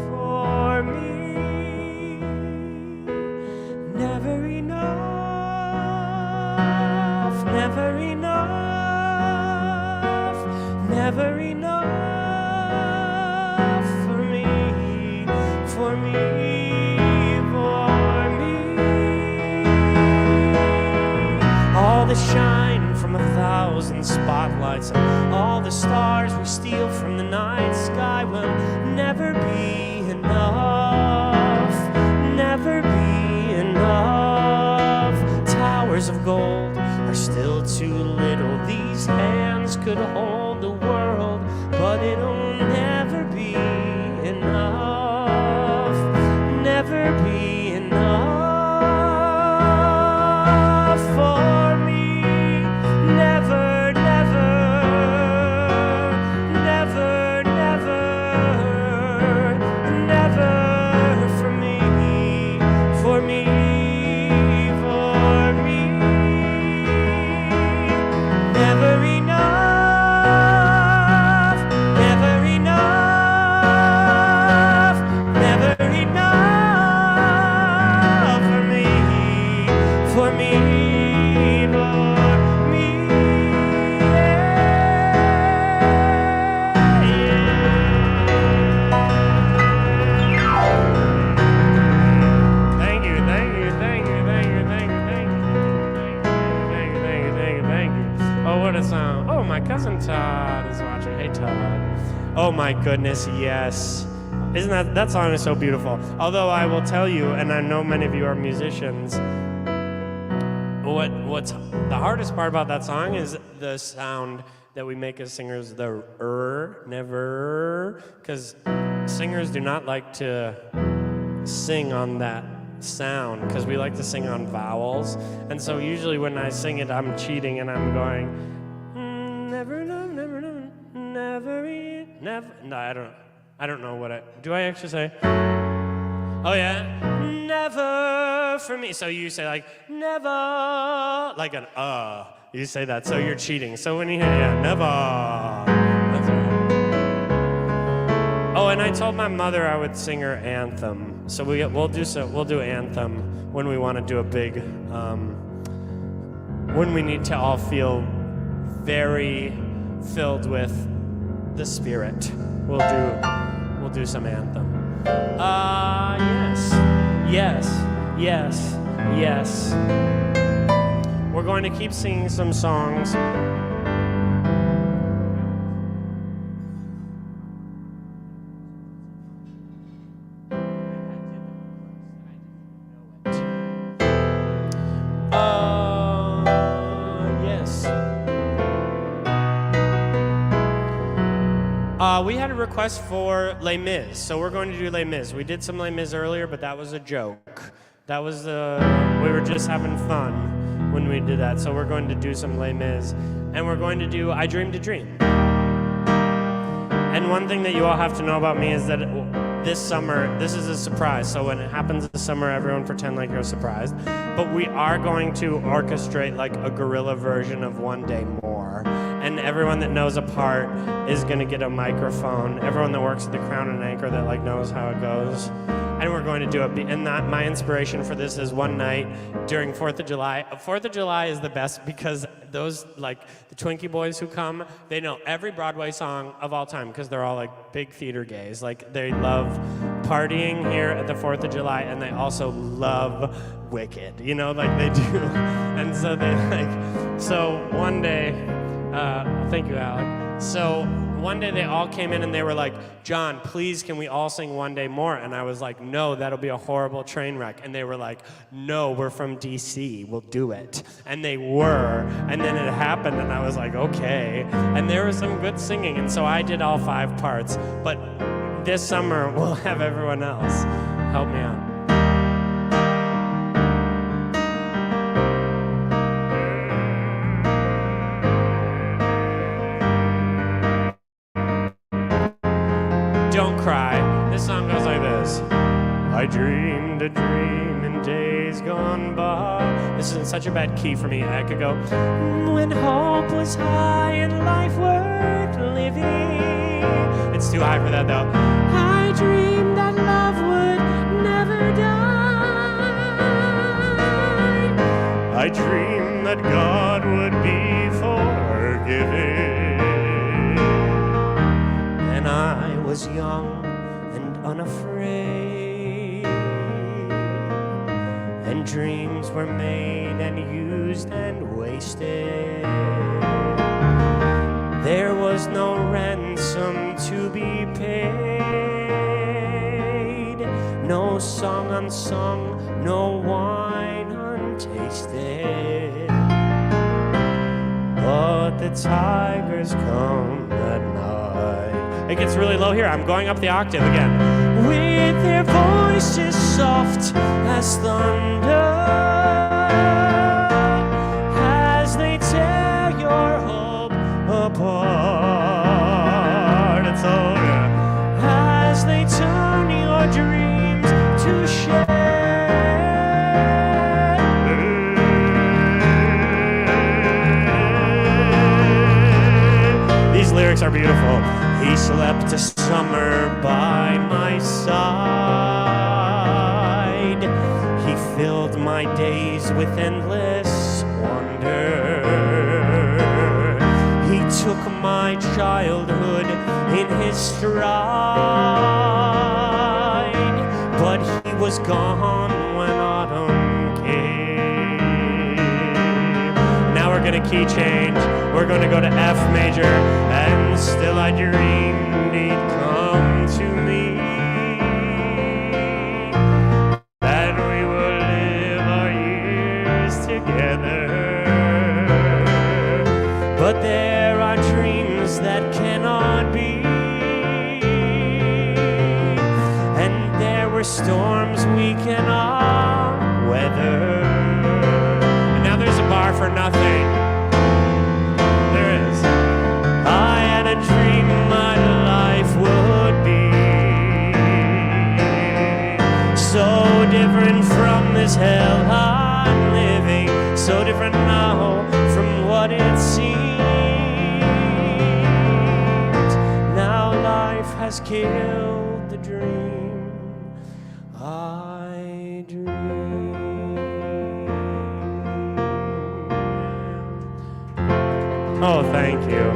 for me. Never enough, never enough, never enough for me, for me, for me. All the shine from 1,000 spotlights and all the stars we steal from the night sky will never be enough, never be enough. Towers of gold are still too little. These hands could hold the world, but it'll never be enough, never be enough for me. Never, never, never, never, never for me, for me. Oh my goodness, yes. Isn't that song is so beautiful. Although I will tell you, and I know many of you are musicians, what's the hardest part about that song is the sound that we make as singers, the never, because singers do not like to sing on that sound, because we like to sing on vowels. And so usually when I sing it, I'm cheating and I'm going, never, never, never, never, never, never. No, I don't know what do I actually say? Oh yeah? Never for me. So you say like, never, like an You say that, so you're cheating. So when you hear, yeah, never. That's right. Oh, and I told my mother I would sing her anthem. So we'll do anthem when we want to do a big, when we need to all feel very filled with the Spirit. We'll do some anthem. Yes. We're going to keep singing some songs. We had a request for Les Mis, so we're going to do Les Mis. We did some Les Mis earlier, but that was a joke. We were just having fun when we did that, so we're going to do some Les Mis, and we're going to do I Dreamed a Dream. And one thing that you all have to know about me is that this summer, this is a surprise, so when it happens this summer, everyone pretend like you're surprised, but we are going to orchestrate like a guerrilla version of One Day More. And everyone that knows a part is gonna get a microphone. Everyone that works at the Crown and Anchor that like knows how it goes. And we're going to do it. And my inspiration for this is one night during 4th of July. 4th of July is the best because those, like the Twinkie boys who come, they know every Broadway song of all time because they're all like big theater gays. Like they love partying here at the 4th of July and they also love Wicked, you know, like they do. And so so one day, thank you, Alec. So one day they all came in and they were like, John, please can we all sing One Day More? And I was like, no, that'll be a horrible train wreck. And they were like, no, we're from DC, we'll do it. And they were, and then it happened and I was like, okay. And there was some good singing, and so I did all 5 parts. But this summer we'll have everyone else help me out. Don't cry. This song goes like this. I dreamed a dream in days gone by. This is in such a bad key for me. I could go, when hope was high and life worth living. It's too high for that though. I dreamed that love would never die. I dreamed that God would be forgiving. And I was young and unafraid, and dreams were made and used and wasted. There was no ransom to be paid, no song unsung, no wine untasted. But the tigers come at night. It gets really low here. I'm going up the octave again. With their voices soft as thunder, as they tear your hope apart. It's all good. As they turn your dreams to shame. These lyrics are beautiful. He slept a summer by my side. He filled my days with endless wonder. He took my childhood in his stride, but he was gone when autumn came. Now we're gonna key change. We're gonna go to F major, and still I dreamed he'd come to me, that we would live our years together. But there are dreams that cannot be, and there were storms we cannot weather. And now there's a bar for nothing. A dream my life would be so this hell I'm living, so different now from what it seemed. Now life has killed the dream I dreamed. Oh, thank you.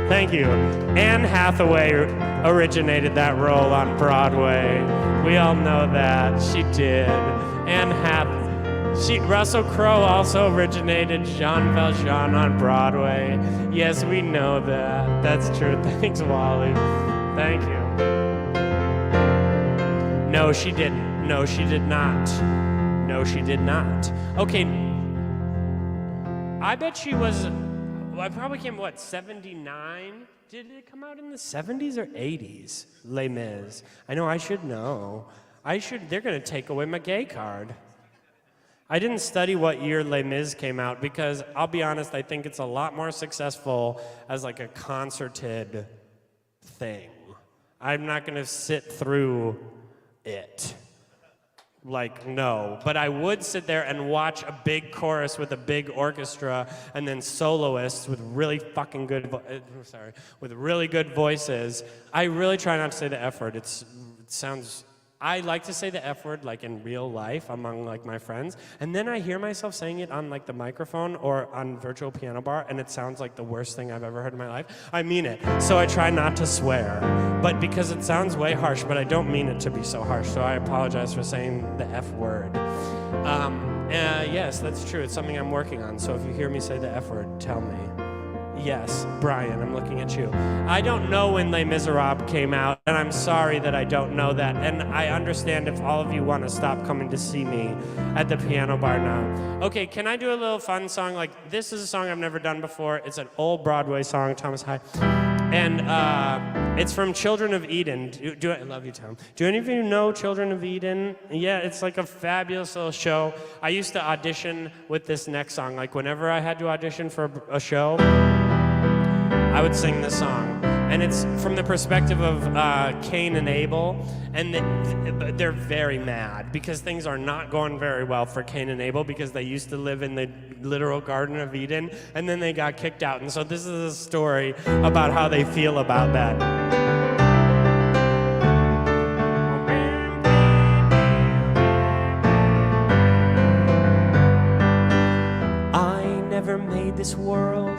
Thank you. Anne Hathaway originated that role on Broadway. We all know that. She did. Russell Crowe also originated Jean Valjean on Broadway. Yes, we know that. That's true. Thanks, Wally. Thank you. No, she didn't. No, she did not. No, she did not. Okay. I bet she was... Well, I probably came, 79? Did it come out in the 70s or 80s? Les Mis. I know, I should know. They're going to take away my gay card. I didn't study what year Les Mis came out because, I'll be honest, I think it's a lot more successful as like a concerted thing. I'm not going to sit through it. Like, no. But I would sit there and watch a big chorus with a big orchestra and then soloists with really fucking good, with really good voices. I really try not to say the F word. It sounds... I like to say the F word like in real life among like my friends, and then I hear myself saying it on like the microphone or on virtual piano bar, and it sounds like the worst thing I've ever heard in my life. I mean it, so I try not to swear, but because it sounds way harsh, but I don't mean it to be so harsh, so I apologize for saying the F word. Yes, that's true. It's something I'm working on, so if you hear me say the F word, tell me. Yes, Brian, I'm looking at you. I don't know when Les Miserables came out, and I'm sorry that I don't know that. And I understand if all of you want to stop coming to see me at the piano bar now. Okay, can I do a little fun song? Like, this is a song I've never done before. It's an old Broadway song, Thomas High. And it's from Children of Eden. I love you, Tom. Do any of you know Children of Eden? Yeah, it's like a fabulous little show. I used to audition with this next song. Like, whenever I had to audition for a show, I would sing this song. And it's from the perspective of Cain and Abel. And they're very mad because things are not going very well for Cain and Abel because they used to live in the literal Garden of Eden. And then they got kicked out. And so this is a story about how they feel about that. I never made this world.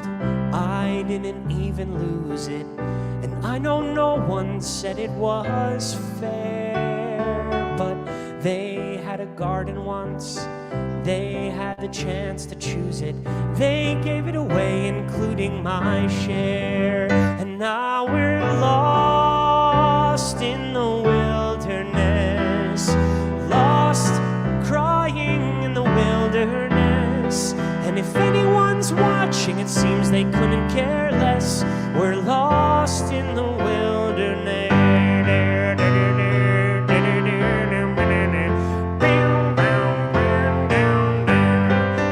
I didn't even lose it, and I know no one said it was fair, but they had a garden once, they had the chance to choose it, they gave it away, including my share, and now we're lost in the wilderness, lost crying in the wilderness. And if anyone's watching, it seems they couldn't care less. We're lost in the wilderness.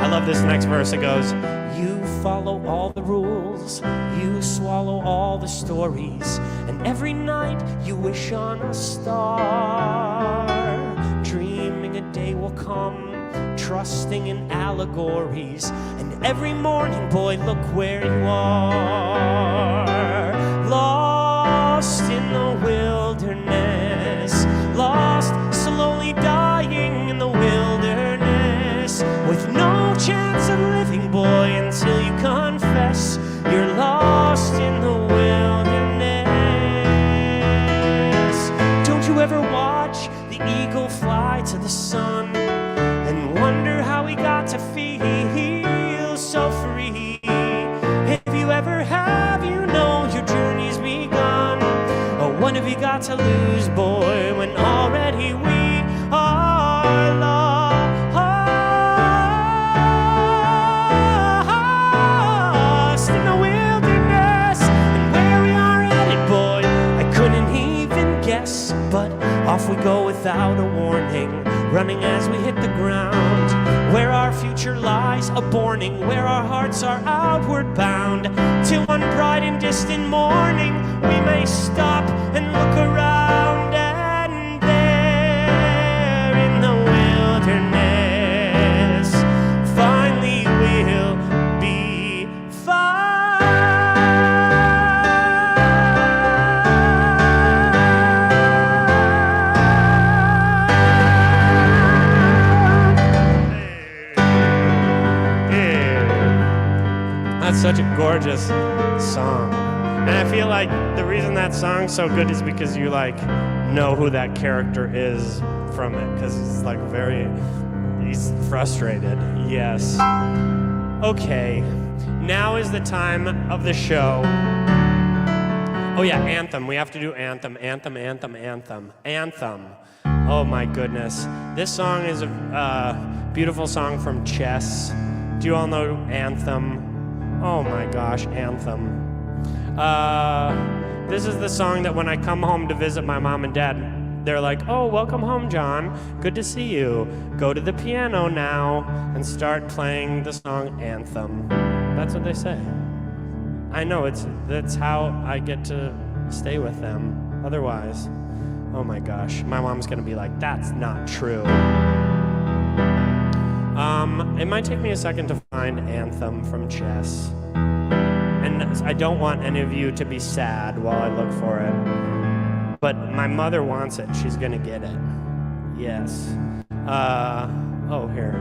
I love this next verse. It goes, you follow all the rules, you swallow all the stories, and every night you wish on a star, dreaming a day will come, trusting in allegories, and every morning, boy, look where you are. Lost in the wilderness, lost, slowly dying in the wilderness, with no chance of living, boy, until you confess you're lost in the wilderness. Don't you ever watch the eagle fly to the sun and wonder how he got to feel so free? If you ever have, you know your journey's begun. Or what have you got to lose, boy, when already we are lost in the wilderness? And where we are headed, boy, I couldn't even guess. But off we go without a warning, running as we hit the ground, where our future lies a borning, where our hearts are outward bound. Till one bright and distant morning we may stop and look around, and there in the wilderness such a gorgeous song. And I feel like the reason that song's so good is because you like know who that character is from it, because he's like he's frustrated. Yes. Okay, now is the time of the show. Oh yeah, anthem. We have to do anthem. Anthem. Oh my goodness. This song is a beautiful song from Chess. Do you all know Anthem? Oh my gosh, Anthem. This is the song that when I come home to visit my mom and dad, they're like, oh, welcome home, John. Good to see you. Go to the piano now and start playing the song Anthem. That's what they say. I know, that's how I get to stay with them. Otherwise, oh my gosh, my mom's gonna be like, that's not true. It might take me a second to find Anthem from Chess. And I don't want any of you to be sad while I look for it. But my mother wants it. She's gonna get it. Yes. Here.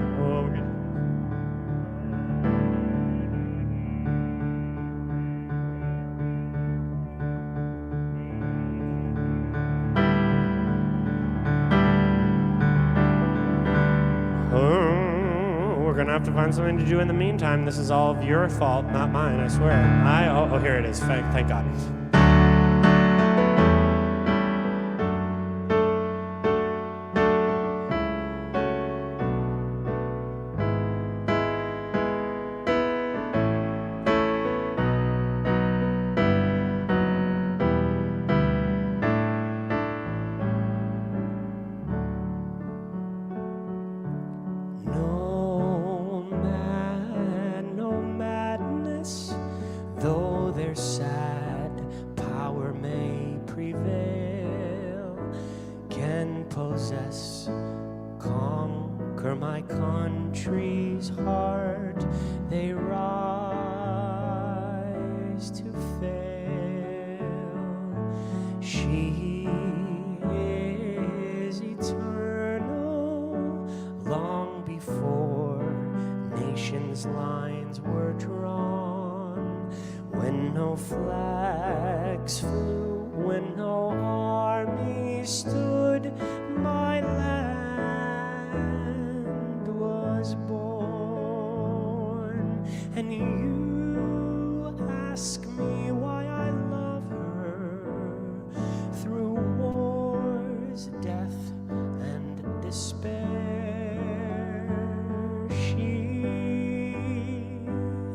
We're gonna have to find something to do in the meantime. This is all of your fault, not mine, I swear. Here it is. Thank God. Though their sad power may prevail, can possess, conquer my country's heart, they rise to fail. She is eternal, long before nations' lines were drawn. When no flags flew, when no army stood, my land was born. And you ask me why I love her, through wars, death, and despair. She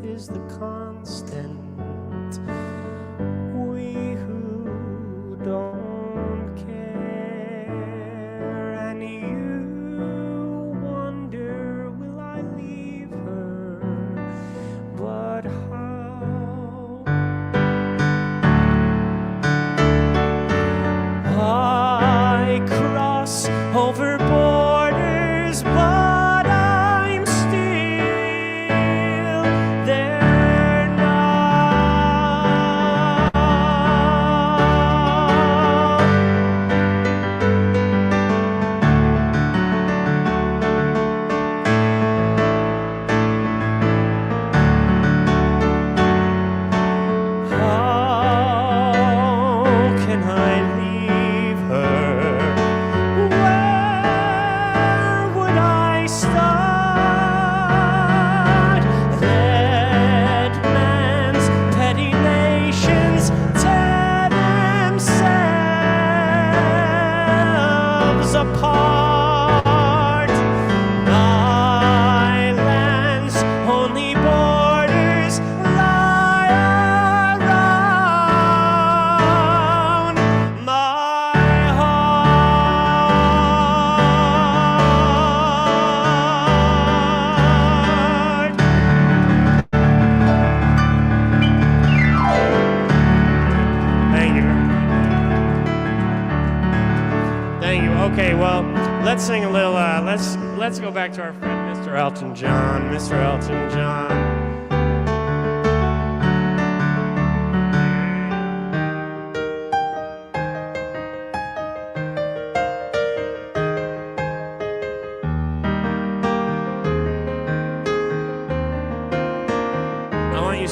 is the constant. We who don't care, and you wonder, will I leave her? But how? I cross over borders, but I'm still there now. How can I leave her? Where would I start? Let man's petty nations tear themselves apart. My land's only borders lie around my heart. Thank you. Thank you. Okay, well, let's sing a little. Let's go back to our friend, Mr. Elton John. Mr. Elton John.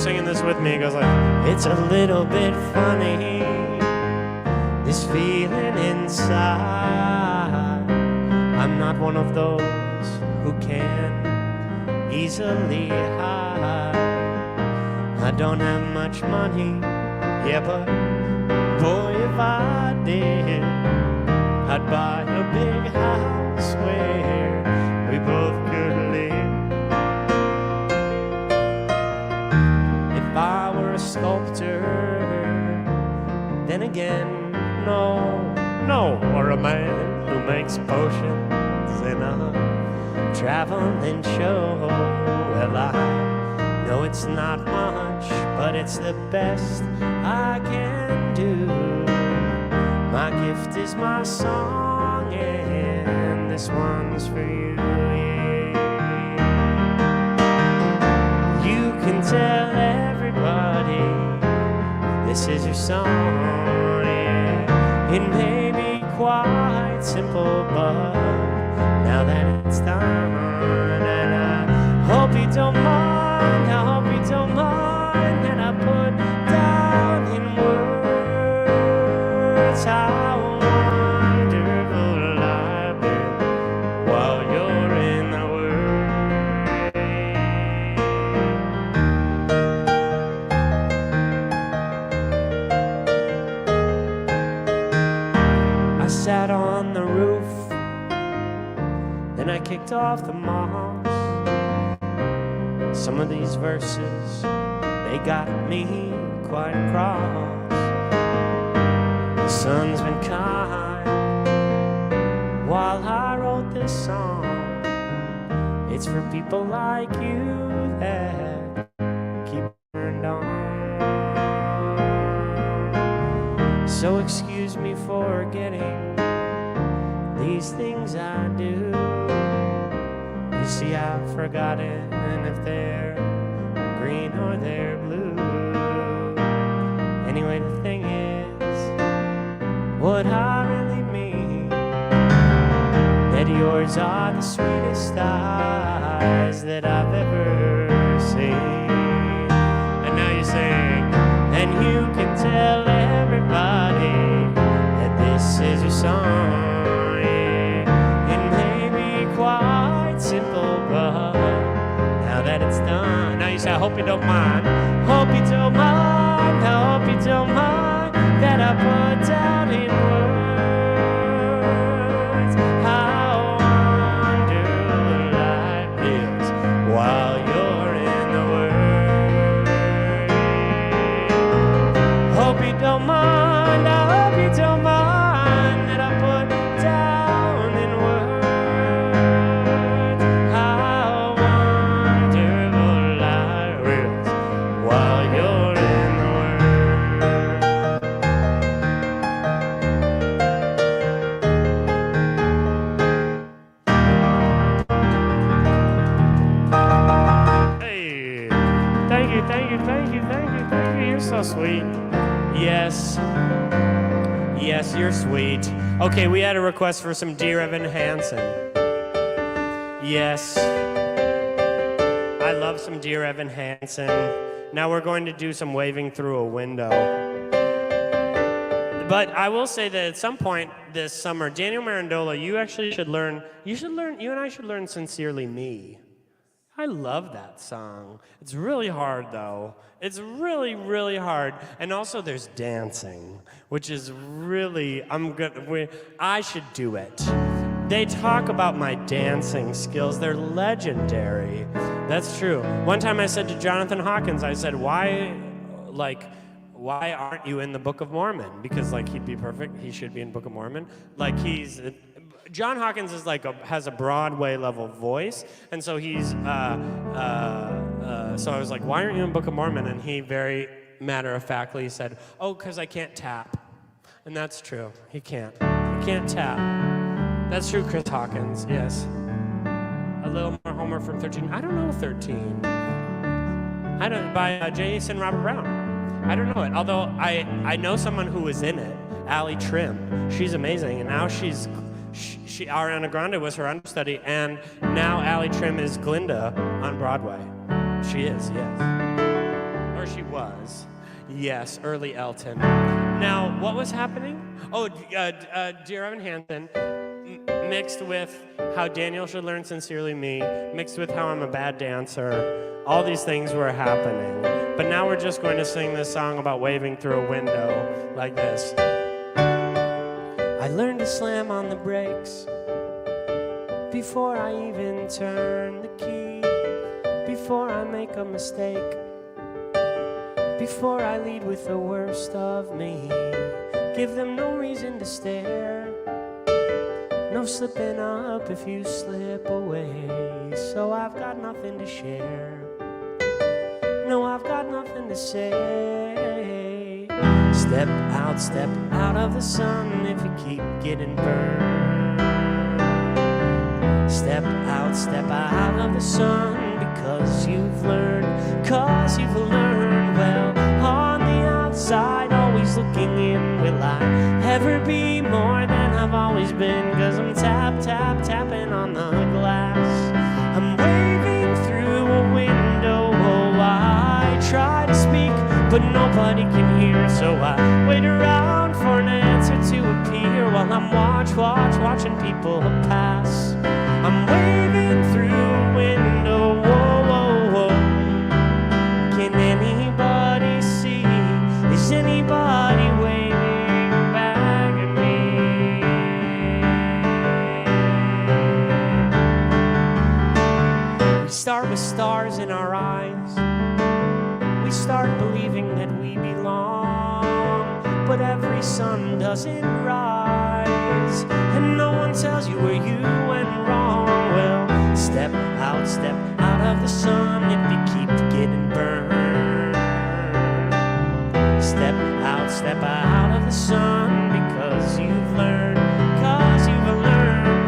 singing this with me. It goes like, it's a little bit funny, this feeling inside. I'm not one of those who can easily hide. I don't have much money, yeah, but boy, if I did, I'd buy a big house where we both could live. If I were a sculptor, then again, no, or a man who makes potions in a traveling show. Well, I know it's not much, but it's the best I can do. My gift is my song, and this one's for you, yeah. You can tell everybody this is your song, yeah. It may be quite simple, but now that it's done, and I hope you don't mind, I hope you don't mind that I put down in words how wonderful I've been while you're in the world. I sat on the roof, then I kicked off the moss. Some of these verses, they got me quite cross. The sun's been kind while I wrote this song. It's for people like you that keep turned on. So excuse me for getting these things I do. You see, I've forgotten if they're green or they're blue. Anyway, the thing is, what I really mean, that yours are the sweetest eyes that I've ever seen. And now you sing, and you can tell everybody that this is your song. Simple, but now that it's done, now you say, I hope you don't mind, hope you don't mind, I hope you don't mind that I put down in words how wonderful life is while you're in the world. Hope you don't mind, I hope you don't mind that I put down in words. Thank you, you're so sweet. Yes, you're sweet. Okay, we had a request for some Dear Evan Hansen. Yes, I love some Dear Evan Hansen. Now we're going to do some waving through a window. But I will say that at some point this summer, Daniel Mirandola, you and I should learn Sincerely Me. I love that song. It's really hard, though. It's really, really hard. And also there's dancing, which is really, I should do it. They talk about my dancing skills. They're legendary. That's true. One time I said to Jonathan Hawkins, I said, why aren't you in the Book of Mormon? Because, he'd be perfect. He should be in Book of Mormon. John Hawkins is has a Broadway level voice, and so he's so I was like, why aren't you in Book of Mormon? And he very matter-of-factly said, oh, because I can't tap. And that's true. He can't tap. That's true, Chris Hawkins, yes. A little more Homer from 13. I don't know 13. By Jason Robert Brown. I don't know it, although I know someone who was in it, Allie Trim. She's amazing, and now Ariana Grande was her understudy, and now Allie Trim is Glinda on Broadway. She is, yes. or she was. Yes, early Elton. Now, what was happening? Oh, Dear Evan Hansen, mixed with how Daniel should learn Sincerely Me, mixed with how I'm a bad dancer. All these things were happening. But now we're just going to sing this song about waving through a window like this. I learned to slam on the brakes before I even turn the key, before I make a mistake, before I lead with the worst of me. Give them no reason to stare, no slipping up if you slip away. So I've got nothing to share, no, I've got nothing to say. Step out of the sun if you keep getting burned. Step out of the sun because you've learned, well, on the outside, always looking in. Will I ever be more than I've always been? Cause I'm tapping on the glass. I'm waving through a window. Oh, I try to speak, but nobody can hear. So I wait around for an answer to appear while I'm watching people pass. I'm waving through a window. Whoa, whoa, whoa. Can anybody see? Is anybody waving back at me? We start with stars in our eyes. We start believing that we belong, but every sun doesn't rise, and no one tells you where you went wrong. Well, step out of the sun if you keep getting burned. Step out of the sun because you've learned,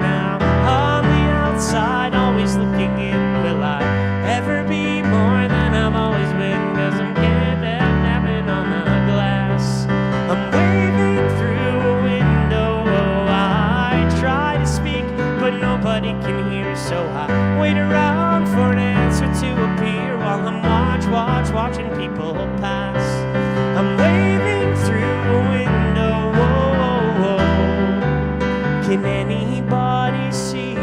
now. On the outside, always looking in. Will I ever be more than I've always been? Cause I'm napping on the glass. I'm waving through a window. Oh, I try to speak, but nobody can hear. So I wait around for an answer to appear while I'm watching people pass. I'm waving through a window. Whoa, whoa, whoa. Can anybody see?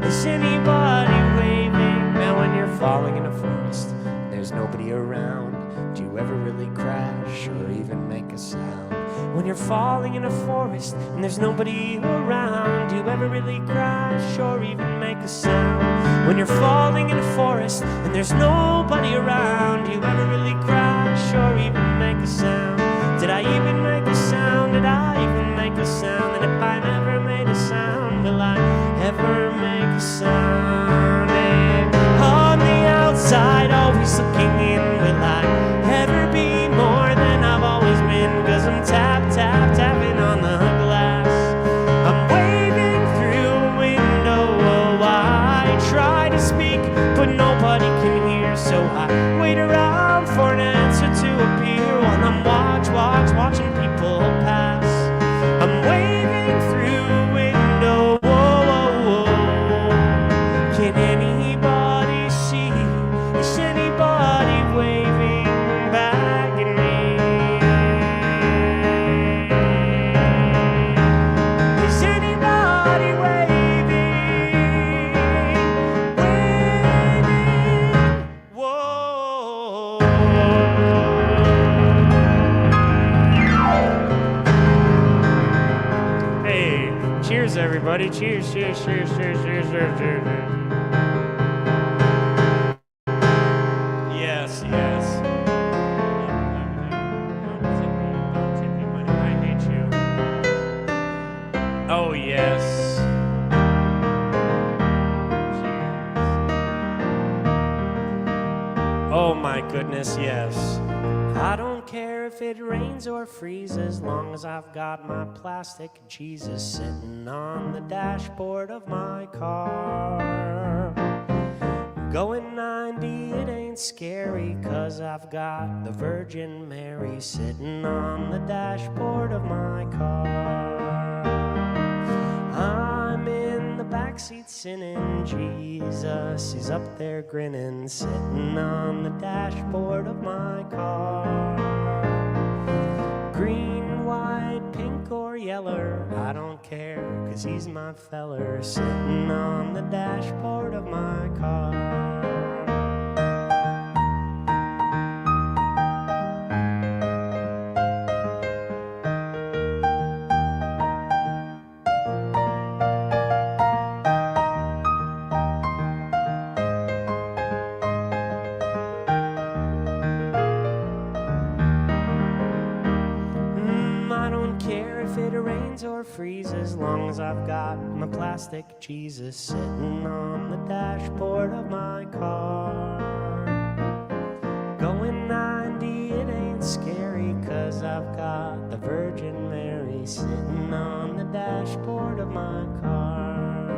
Is anybody waving? Now when you're falling in a forest, there's nobody around, do you ever really crash or even make a sound? When you're falling in a forest and there's nobody around, do you ever really crash or even make a sound? When you're falling in a forest and there's nobody around, do you ever really crash or even make a sound? Did I even make a sound? Did I even make a sound? And if I never made a sound, will I ever make a sound? And on the outside, always looking in. Will I ever be more than I've always been? Cause I'm tapping on the glass. I'm waving through a window. Oh, I try to speak, but nobody can hear. So I wait around for an answer to appear while I'm watching people pass. I'm waving through a window. Whoa, whoa, whoa. Can anybody see? Is anybody waving back at me? Is anybody waving? Whoa. Hey, cheers everybody. Cheers. Yes. Don't tip me money. I hate you. Oh, yes. Cheers. Oh, my goodness, yes. I don't care if it rains or freezes, as long as I've got my plastic Jesus sitting on the dashboard of my car. Going 90, it ain't scary, cause I've got the Virgin Mary sitting on the dashboard of my car. I'm in the back backseat sinning. Jesus, he's up there grinning, sitting on the dashboard of my car. Green, white, pink, or yeller, I don't care, 'cause he's my feller, sitting on the dashboard of my car. Or freeze, as long as I've got my plastic Jesus sitting on the dashboard of my car. Going 90, it ain't scary, 'cause I've got the Virgin Mary sitting on the dashboard of my car.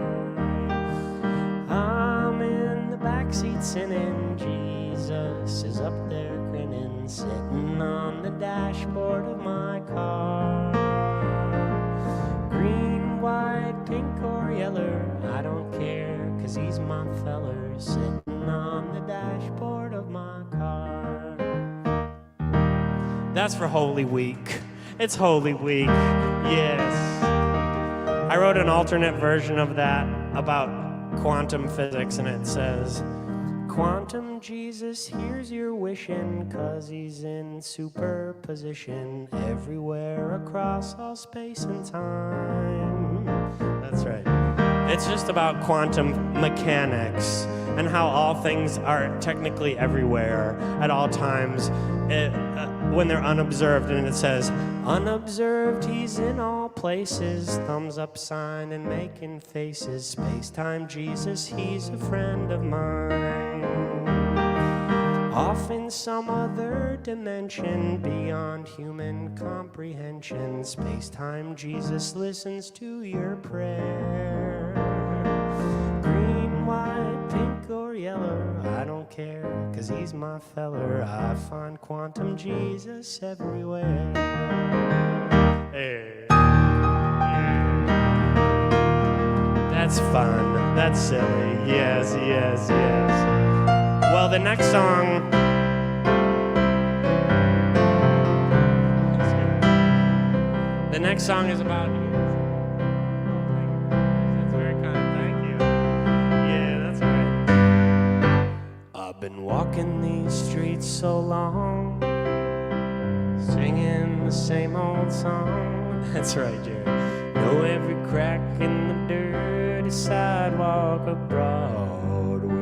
I'm in the backseat sinning, Jesus is up there grinning, sitting on the dashboard of my car. Green, white, pink, or yeller, I don't care, 'cause he's my feller, sitting on the dashboard of my car. That's for Holy Week. It's Holy Week, yes. I wrote an alternate version of that about quantum physics, and it says, Quantum Jesus hears your wishing, 'cause he's in superposition everywhere across all space and time. That's right. It's just about quantum mechanics and how all things are technically everywhere at all times when they're unobserved. And it says, unobserved, he's in all places. Thumbs up sign and making faces. Space-time Jesus, he's a friend of mine. Off in some other dimension beyond human comprehension, space-time Jesus listens to your prayer. Green, white, pink, or yellow, I don't care, 'cause he's my feller. I find quantum Jesus everywhere. Hey. That's fun. That's silly. Yes, yes, yes. Well, the next song. The next song is about you. That's very kind. Thank you. Yeah, that's right. I've been walking these streets so long, singing the same old song. That's right, Jared. Know every crack in the dirty sidewalk of Broadway.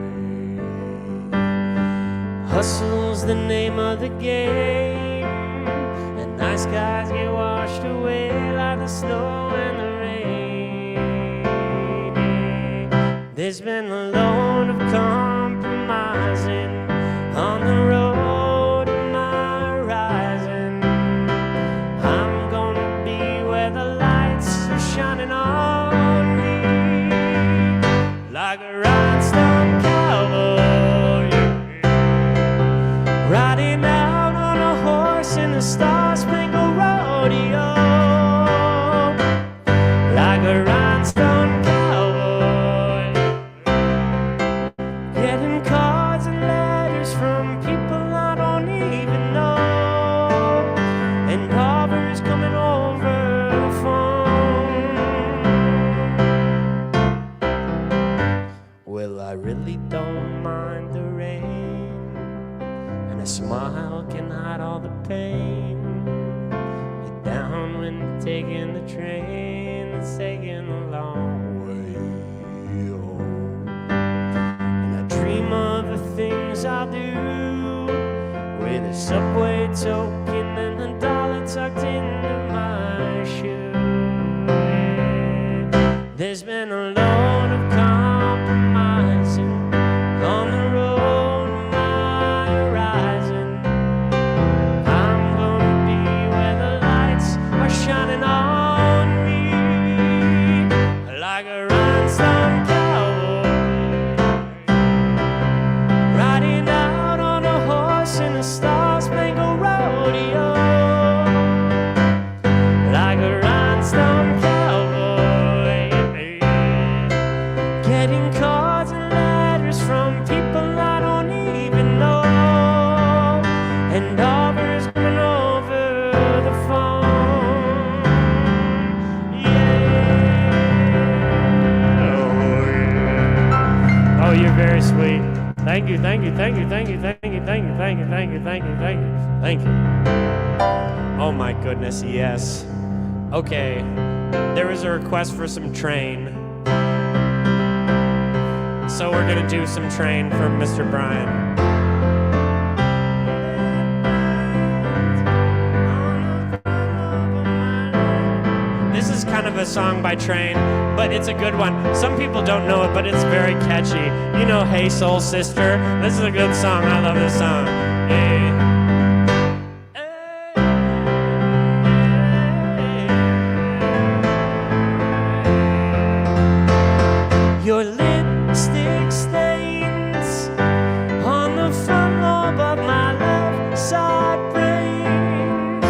Hustle's the name of the game, and nice guys get washed away like the snow and the rain. There's been a load of compromising on the road to my horizon. I'm gonna be where the lights are shining on me, like a rhinestone cowboy riding out on a horse in a star-spangled rodeo, like a rhinestone cowboy, getting cards and letters from people I don't even know, and robbers coming over the phone. Well, I really don't mind the rain, a smile can hide all the pain. You're down when you're taking the train that's taking the long way home. And I dream of the things I'll do with a subway token and a dollar tucked into my shoe. There's been a load of compromising on the road. Shining on me like a rhinestone cowboy, riding out on a horse in a star-spangled rodeo. very sweet. Thank you, thank you, thank you, thank you, thank you, thank you, thank you, thank you, thank you, thank you, thank you. Oh my goodness, yes. Okay, there was a request for some Train. So we're gonna do some Train for Mr. Brian. This is kind of a song by Train, but it's a good one. Some people don't know it, but it's very catchy. You know, Hey Soul Sister? This is a good song. I love this song. Hey. Your lipstick stains on the front lobe of my left side brain.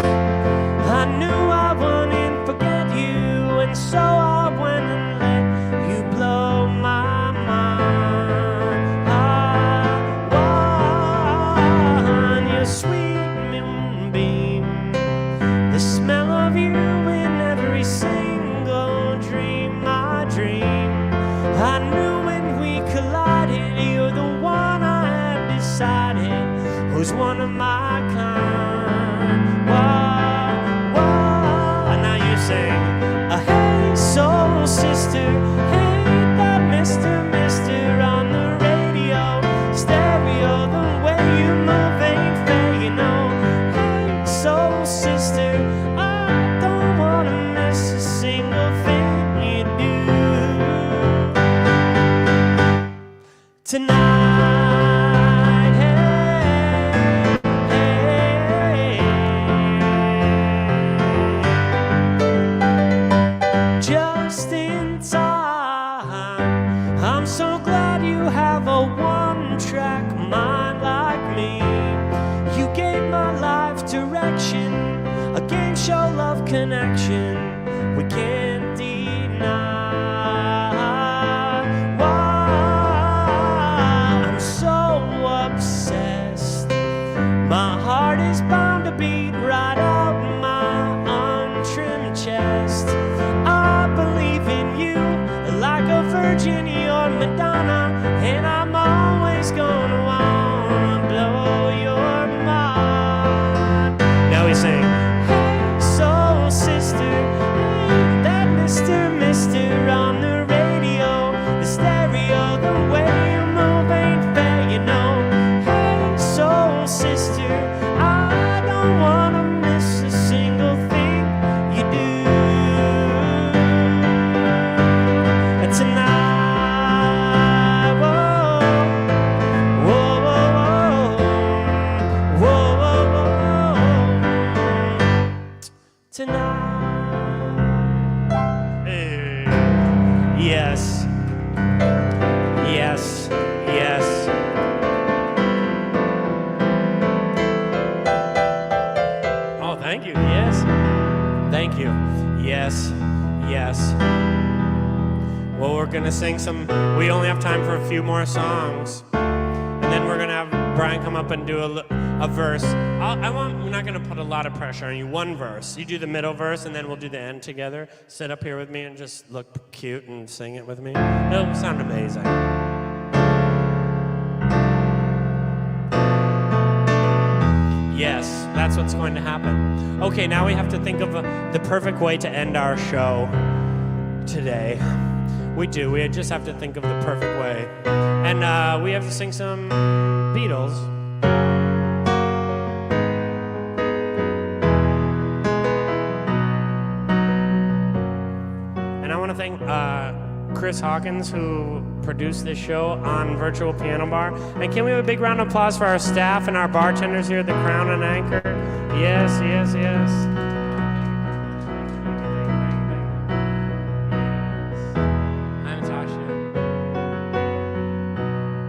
I knew I wouldn't forget you, and so I went and let you blow my mind. Your sweet moonbeam, the smell of you in every single dream I dream. I knew when we collided, you're the one I had decided was one of my kind. Whoa, whoa. And now you sing, hey, soul sister, hey, that Mr. on the radio, stereo, the way you move ain't fair, you know. Hey, soul sister, I don't wanna miss a single thing you do. Tonight, hey, hey, just in time. I'm so glad you have a one-track mind like me. You gave my life direction, a game show love connection we can't deny. My heart is bound to beat right out my untrimmed chest. I believe in you like a virgin, you're Madonna, and I'm always gonna wanna blow your mind. Now we sing, hey, soul sister, that Mr. on the radio, the stereo, the way you move ain't fair, you know. Hey, soul sister, I don't wanna miss a single thing you do. Tonight, whoa, whoa, whoa, whoa, whoa, whoa. Tonight, hey. Yes, yes, yes. Thank you, yes. Thank you, yes, yes. Well, we're gonna sing some, we only have time for a few more songs. And then we're gonna have Brian come up and do a verse. We're not gonna put a lot of pressure on you, one verse. You do the middle verse and then we'll do the end together. Sit up here with me and just look cute and sing it with me. It'll sound amazing. Yes, that's what's going to happen. Okay, now we have to think of the perfect way to end our show today. We just have to think of the perfect way. And we have to sing some Beatles. And I want to thank Chris Hawkins, who produced this show on Virtual Piano Bar. And can we have a big round of applause for our staff and our bartenders here at the Crown and Anchor? Yes, yes, yes. Hi, Natasha.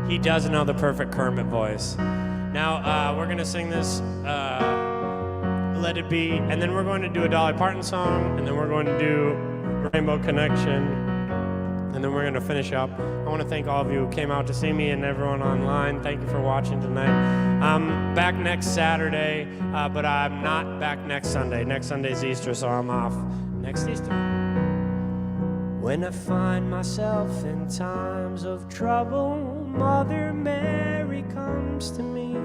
He does know the perfect Kermit voice. Now, we're going to sing this, Let It Be, and then we're going to do a Dolly Parton song, and then we're going to do Rainbow Connection. And then we're going to finish up. I want to thank all of you who came out to see me and everyone online. Thank you for watching tonight. I'm back next Saturday, but I'm not back next Sunday. Next Sunday's Easter, so I'm off next Easter. When I find myself in times of trouble, Mother Mary comes to me,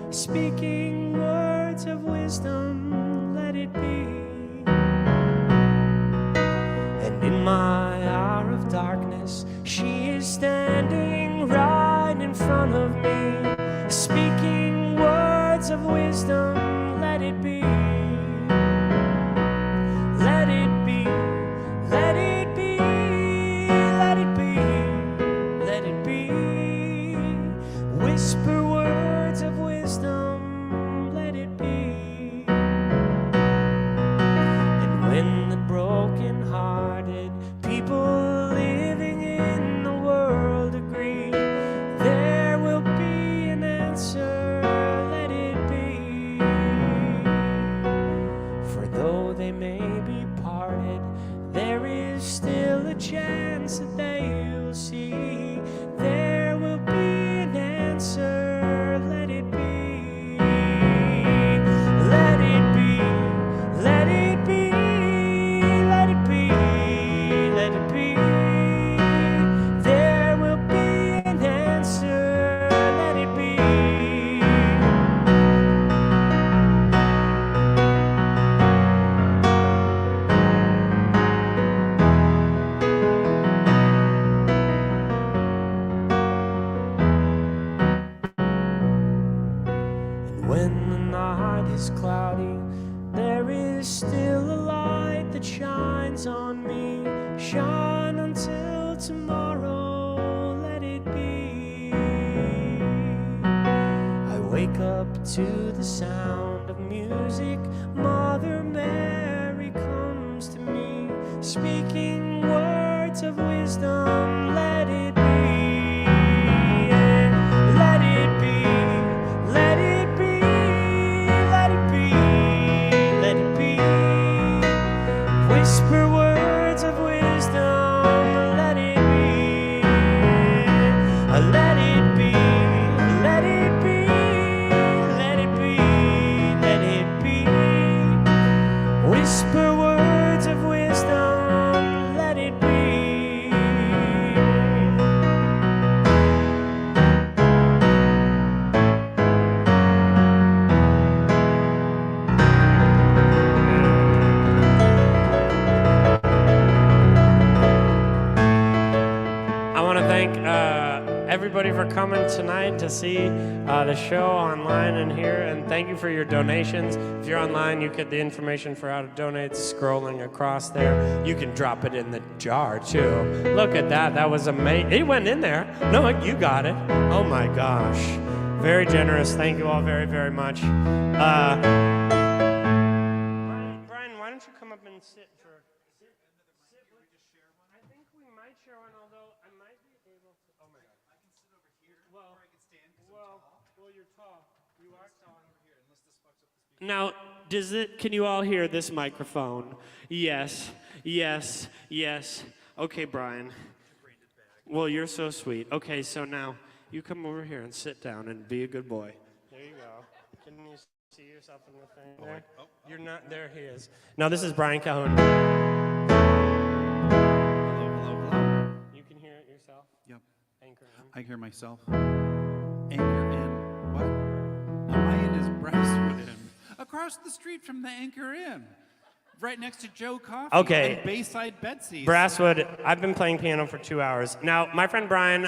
speaking words of wisdom, let it be. And in my hour of darkness, she is standing right in front of me, speaking words of wisdom, let it be. Let it be, let it be, let it be, let it be. Whisper words of wisdom, let it be. And when the broken-hearted people living in the world agree, there will be an answer, let it be. For though they may be parted, there is still a chance that they will see. There will be an answer, let it be. Let it be, let it be, let it be, let it be. There will be an answer, let it be. When the night is cloudy, there is still a light that shines on me. Shine until tomorrow, let it be. I wake up to the sound of music. Mother Mary comes to me, speaking words of wisdom, let it be. Let it be, let it be, let it be, let it be. Whisper words of wisdom, let it be. Let it be, let it be, let it be, let it be. Whisper words of wisdom, let it be. I want to thank everybody for coming tonight to see the show online and here, and thank you for your donations. If you're online, you get the information for how to donate scrolling across there. You can drop it in the jar too. Look at that, that was amazing. It went in there. No, you got it. Oh my gosh. Very generous. Thank you all very, very much. Brian, why don't you come up and sit for... I think we might share one, although I might be able to... Oh my God. I can sit over here, or I can stand because I'm tall. Well, you're tall. You are tall. Over here, unless this fucks up the speaker. Now, can you all hear this microphone? Yes, yes, yes. Okay, Brian. Well, you're so sweet. Okay, so now you come over here and sit down and be a good boy. There you go. Can you see yourself in the thing there? Oh. You're not... There he is. Now, this is Brian Calhoun. You can hear it yourself? Yep. Anchor in. I hear myself. Anchor Inn. What? No, my inn is Brasswood Inn. Across the street from the Anchor Inn. Right next to Joe Coffee. Okay. And Bayside Betsy's. Brasswood, I've been playing piano for 2 hours. Now, my friend Brian,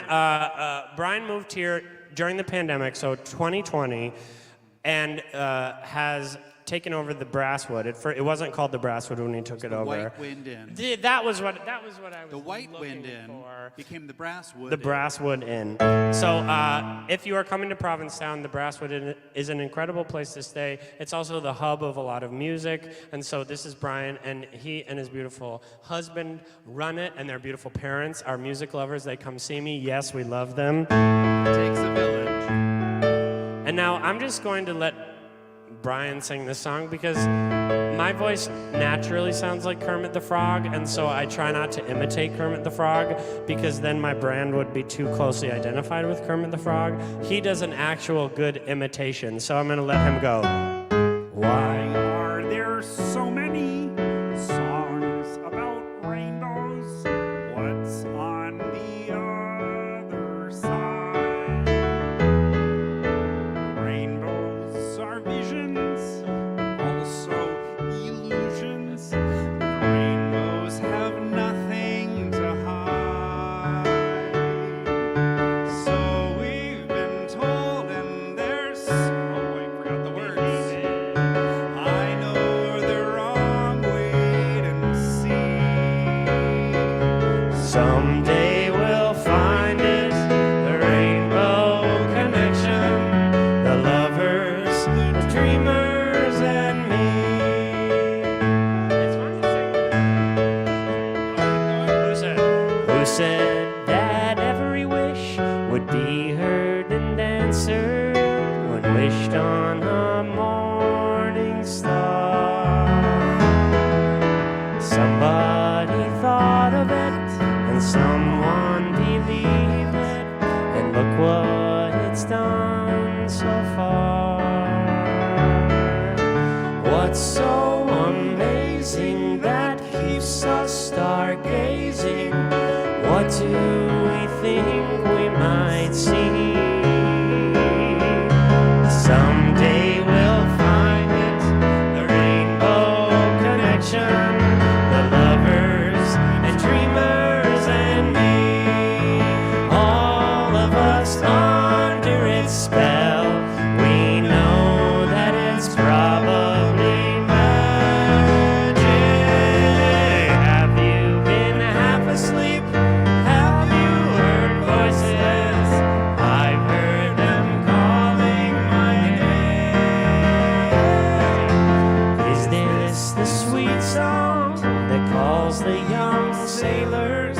Brian moved here during the pandemic, so 2020, and has taken over the Brasswood. It wasn't called the Brasswood when he took it over. White Wind Inn. That was what I was The White Wind Inn for. became the Brasswood. The Brasswood Inn. So if you are coming to Provincetown, the Brasswood Inn is an incredible place to stay. It's also the hub of a lot of music. And so this is Brian, and he and his beautiful husband run it, and their beautiful parents are music lovers. They come see me. Yes, we love them. It takes a village. And now I'm just going to let Brian sing this song because my voice naturally sounds like Kermit the Frog, and so I try not to imitate Kermit the Frog because then my brand would be too closely identified with Kermit the Frog. He does an actual good imitation, so I'm gonna let him go. Why are there so many songs about rainbows? would be heard and answered when wished on a morning star. Somebody thought of it and someone believed it, and look what it's done so far. What's so amazing that keeps us stargazing? What do we think we might see? Someday we'll find it, the rainbow connection, the lovers and dreamers and me. All of us under its spell, we know that it's probably magic. Have you been half asleep? Have you heard voices? I've heard them calling my name. Is this the sweet song that calls the young sailors?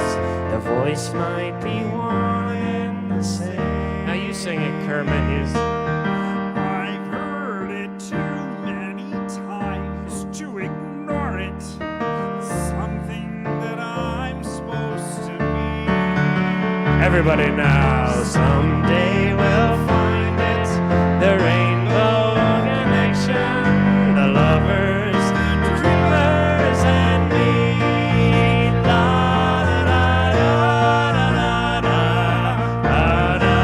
The voice might be one and the same. Now you sing it, Kermit. I've heard it too many times to ignore it. Something that I'm supposed to be. Everybody now. Someday we'll find it, the rainbow connection, the lovers, dreamers, and me. La da da da da da da da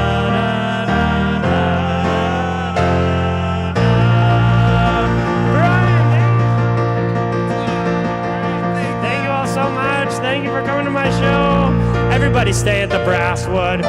da da da. Brian, thank you all so much. Thank you for coming to my show. Everybody stay at the Brasswood.